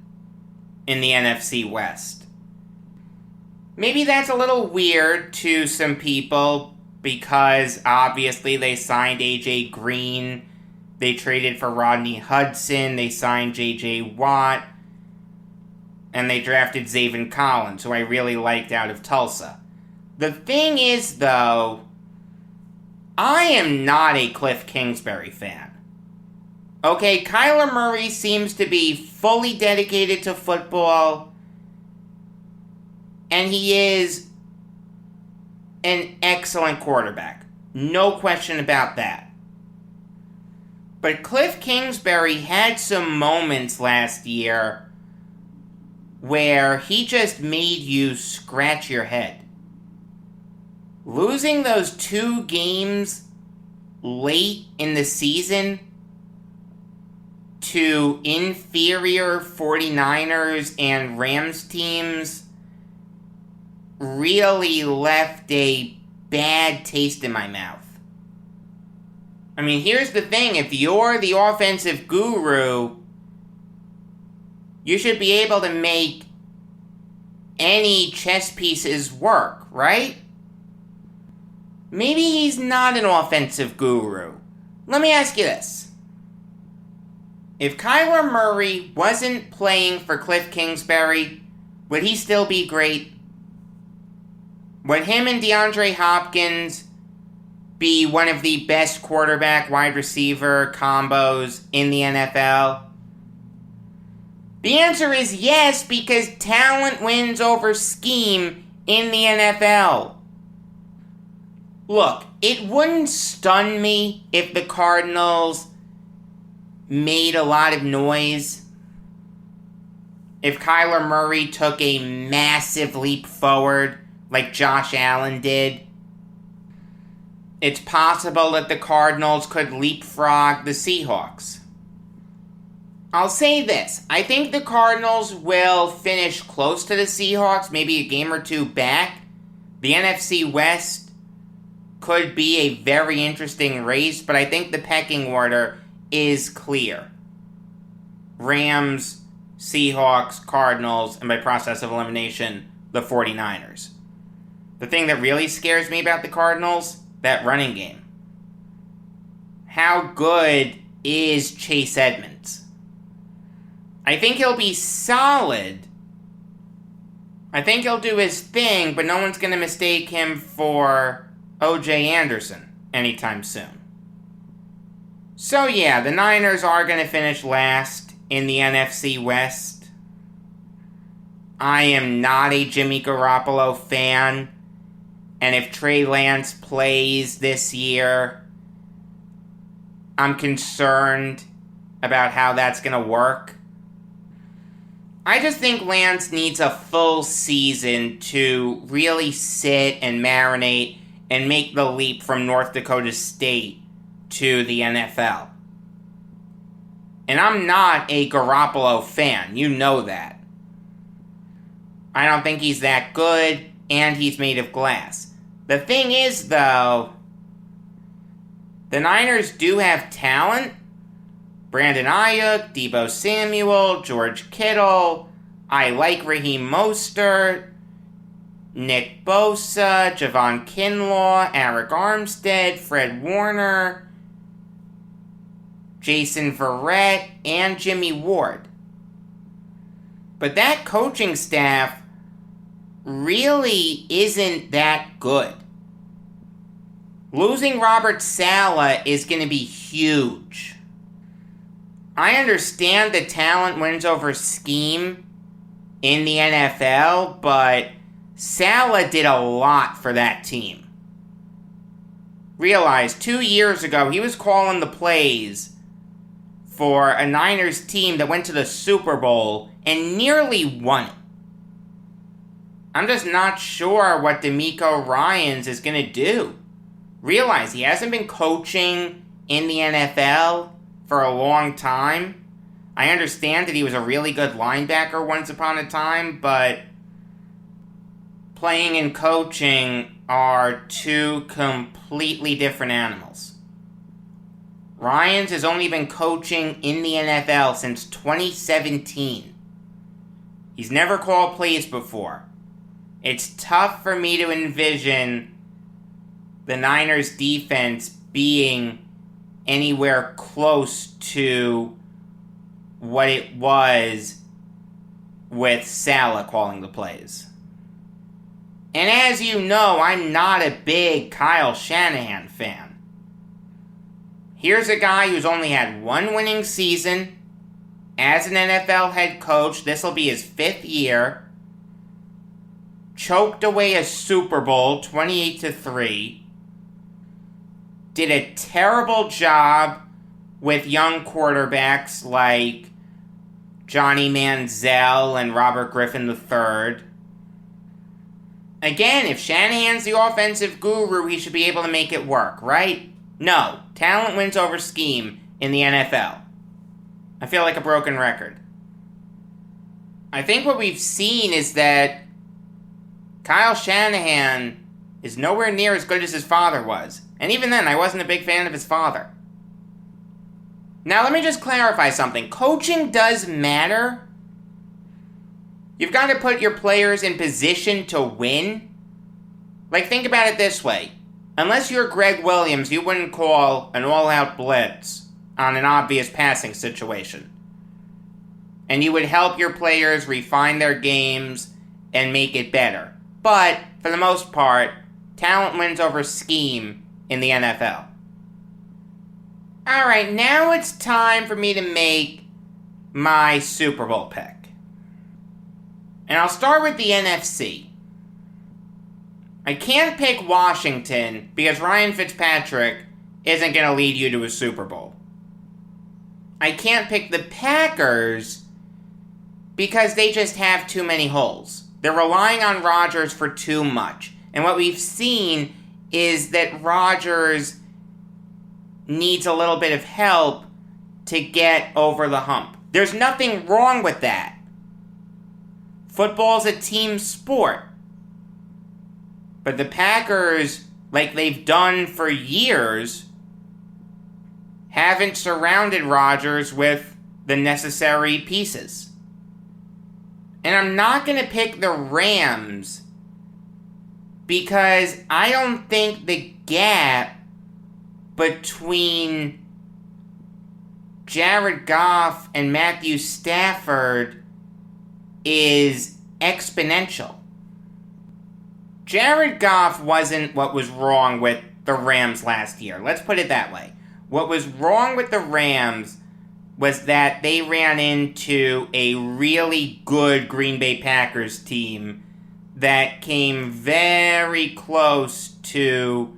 in the NFC West. Maybe that's a little weird to some people because obviously they signed A.J. Green. They traded for Rodney Hudson, they signed J.J. Watt, and they drafted Zaven Collins, who I really liked out of Tulsa. The thing is, though, I am not a Cliff Kingsbury fan. Okay, Kyler Murray seems to be fully dedicated to football, and he is an excellent quarterback. No question about that. But Cliff Kingsbury had some moments last year where he just made you scratch your head. Losing those 2 games late in the season to inferior 49ers and Rams teams really left a bad taste in my mouth. I mean, here's the thing. If you're the offensive guru, you should be able to make any chess pieces work, right? Maybe he's not an offensive guru. Let me ask you this. If Kyler Murray wasn't playing for Cliff Kingsbury, would he still be great? Would him and DeAndre Hopkins be one of the best quarterback wide receiver combos in the NFL? The answer is yes, because talent wins over scheme in the NFL. Look, it wouldn't stun me if the Cardinals made a lot of noise. If Kyler Murray took a massive leap forward like Josh Allen did. It's possible that the Cardinals could leapfrog the Seahawks. I'll say this. I think the Cardinals will finish close to the Seahawks, maybe a game or two back. The NFC West could be a very interesting race, but I think the pecking order is clear. Rams, Seahawks, Cardinals, and by process of elimination, the 49ers. The thing that really scares me about the Cardinals, that running game. How good is Chase Edmonds? I think he'll be solid. I think he'll do his thing, but no one's going to mistake him for O.J. Anderson anytime soon. So yeah, the Niners are going to finish last in the NFC West. I am not a Jimmy Garoppolo fan, and if Trey Lance plays this year, I'm concerned about how that's going to work. I just think Lance needs a full season to really sit and marinate and make the leap from North Dakota State to the NFL. And I'm not a Garoppolo fan, you know that. I don't think he's that good, and he's made of glass. The thing is, though, the Niners do have talent. Brandon Ayuk, Deebo Samuel, George Kittle. I like Raheem Mostert, Nick Bosa, Javon Kinlaw, Arik Armstead, Fred Warner, Jason Verrett, and Jimmy Ward. But that coaching staff really isn't that good. Losing Robert Saleh is going to be huge. I understand that talent wins over scheme in the NFL, but Saleh did a lot for that team. Realize, 2 years ago, he was calling the plays for a Niners team that went to the Super Bowl and nearly won it. I'm just not sure what DeMeco Ryans is going to do. Realize, he hasn't been coaching in the NFL for a long time. I understand that he was a really good linebacker once upon a time, but playing and coaching are two completely different animals. Ryans has only been coaching in the NFL since 2017. He's never called plays before. It's tough for me to envision the Niners defense being anywhere close to what it was with Saleh calling the plays. And as you know, I'm not a big Kyle Shanahan fan. Here's a guy who's only had one winning season as an NFL head coach. This will be his 5th year. Choked away a Super Bowl 28-3. Did a terrible job with young quarterbacks like Johnny Manziel and Robert Griffin III. Again, if Shanahan's the offensive guru, he should be able to make it work, right? No. Talent wins over scheme in the NFL. I feel like a broken record. I think what we've seen is that Kyle Shanahan is nowhere near as good as his father was. And even then, I wasn't a big fan of his father. Now, let me just clarify something. Coaching does matter. You've got to put your players in position to win. Like, think about it this way. Unless you're Greg Williams, you wouldn't call an all-out blitz on an obvious passing situation. And you would help your players refine their games and make it better. But, for the most part, talent wins over scheme in the NFL. Alright, now it's time for me to make my Super Bowl pick. And I'll start with the NFC. I can't pick Washington because Ryan Fitzpatrick isn't going to lead you to a Super Bowl. I can't pick the Packers because they just have too many holes. They're relying on Rodgers for too much. And what we've seen is that Rodgers needs a little bit of help to get over the hump. There's nothing wrong with that. Football's a team sport. But the Packers, like they've done for years, haven't surrounded Rodgers with the necessary pieces. And I'm not going to pick the Rams because I don't think the gap between Jared Goff and Matthew Stafford is exponential. Jared Goff wasn't what was wrong with the Rams last year. Let's put it that way. What was wrong with the Rams was that they ran into a really good Green Bay Packers team that came very close to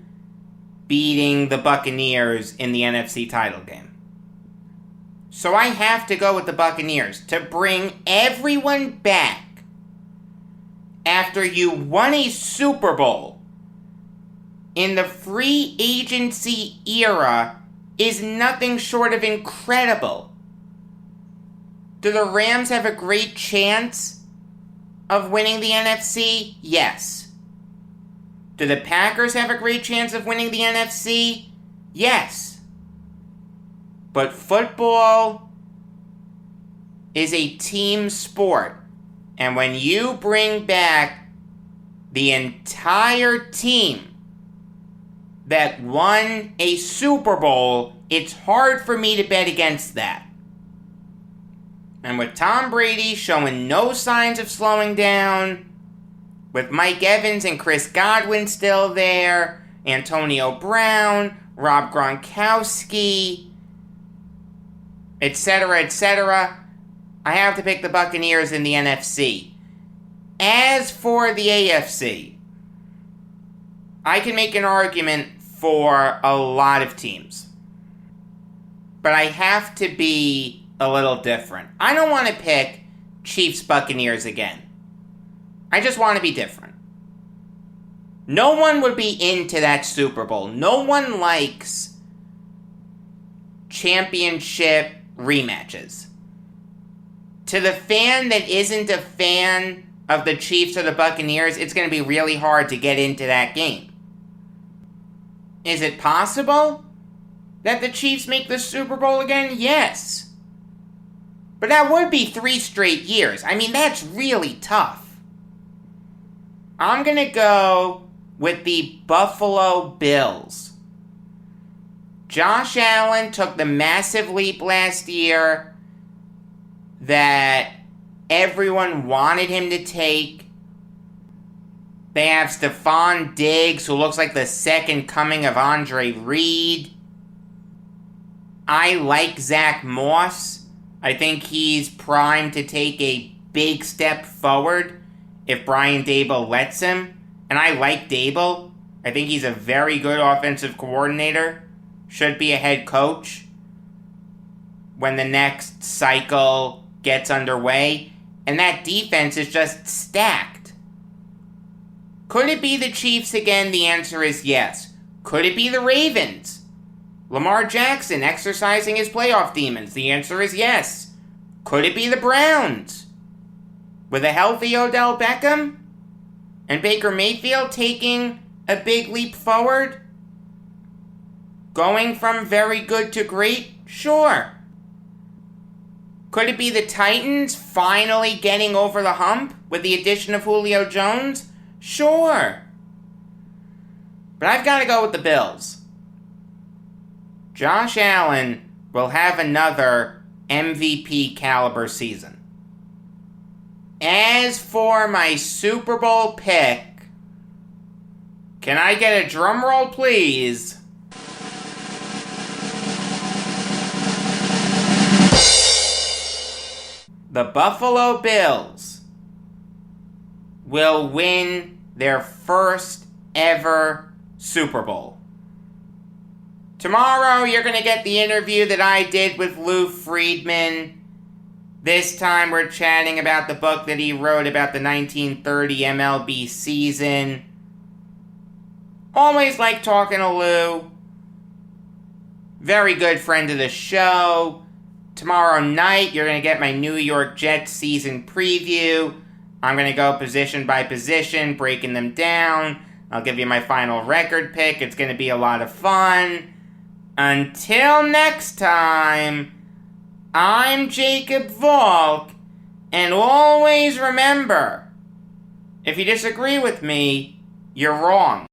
beating the Buccaneers in the NFC title game. So I have to go with the Buccaneers to bring everyone back after you won a Super Bowl in the free agency era is nothing short of incredible. Do the Rams have a great chance of winning the NFC? Yes. Do the Packers have a great chance of winning the NFC? Yes. But football is a team sport. And when you bring back the entire team that won a Super Bowl, it's hard for me to bet against that. And with Tom Brady showing no signs of slowing down, with Mike Evans and Chris Godwin still there, Antonio Brown, Rob Gronkowski, etc., I have to pick the Buccaneers in the NFC. As for the AFC, I can make an argument for a lot of teams. But I have to be a little different. I don't want to pick Chiefs Buccaneers again. I just want to be different. No one would be into that Super Bowl. No one likes championship rematches. To the fan that isn't a fan of the Chiefs or the Buccaneers, it's going to be really hard to get into that game. Is it possible that the Chiefs make the Super Bowl again? Yes. But that would be 3 straight years. I mean, that's really tough. I'm going to go with the Buffalo Bills. Josh Allen took the massive leap last year that everyone wanted him to take. They have Stephon Diggs, who looks like the second coming of Andre Reed. I like Zach Moss. I think he's primed to take a big step forward if Brian Daboll lets him. And I like Daboll. I think he's a very good offensive coordinator. Should be a head coach when the next cycle gets underway. And that defense is just stacked. Could it be the Chiefs again? The answer is yes. Could it be the Ravens? Lamar Jackson exercising his playoff demons? The answer is yes. Could it be the Browns? With a healthy Odell Beckham? And Baker Mayfield taking a big leap forward? Going from very good to great? Sure. Could it be the Titans finally getting over the hump with the addition of Julio Jones? Sure. But I've got to go with the Bills. Josh Allen will have another MVP caliber season. As for my Super Bowl pick, can I get a drum roll, please? The Buffalo Bills will win their first ever Super Bowl. Tomorrow, you're going to get the interview that I did with Lou Friedman. This time, we're chatting about the book that he wrote about the 1930 MLB season. Always like talking to Lou. Very good friend of the show. Tomorrow night, you're going to get my New York Jets season preview. I'm going to go position by position, breaking them down. I'll give you my final record pick. It's going to be a lot of fun. Until next time, I'm Jacob Valk, and always remember, if you disagree with me, you're wrong.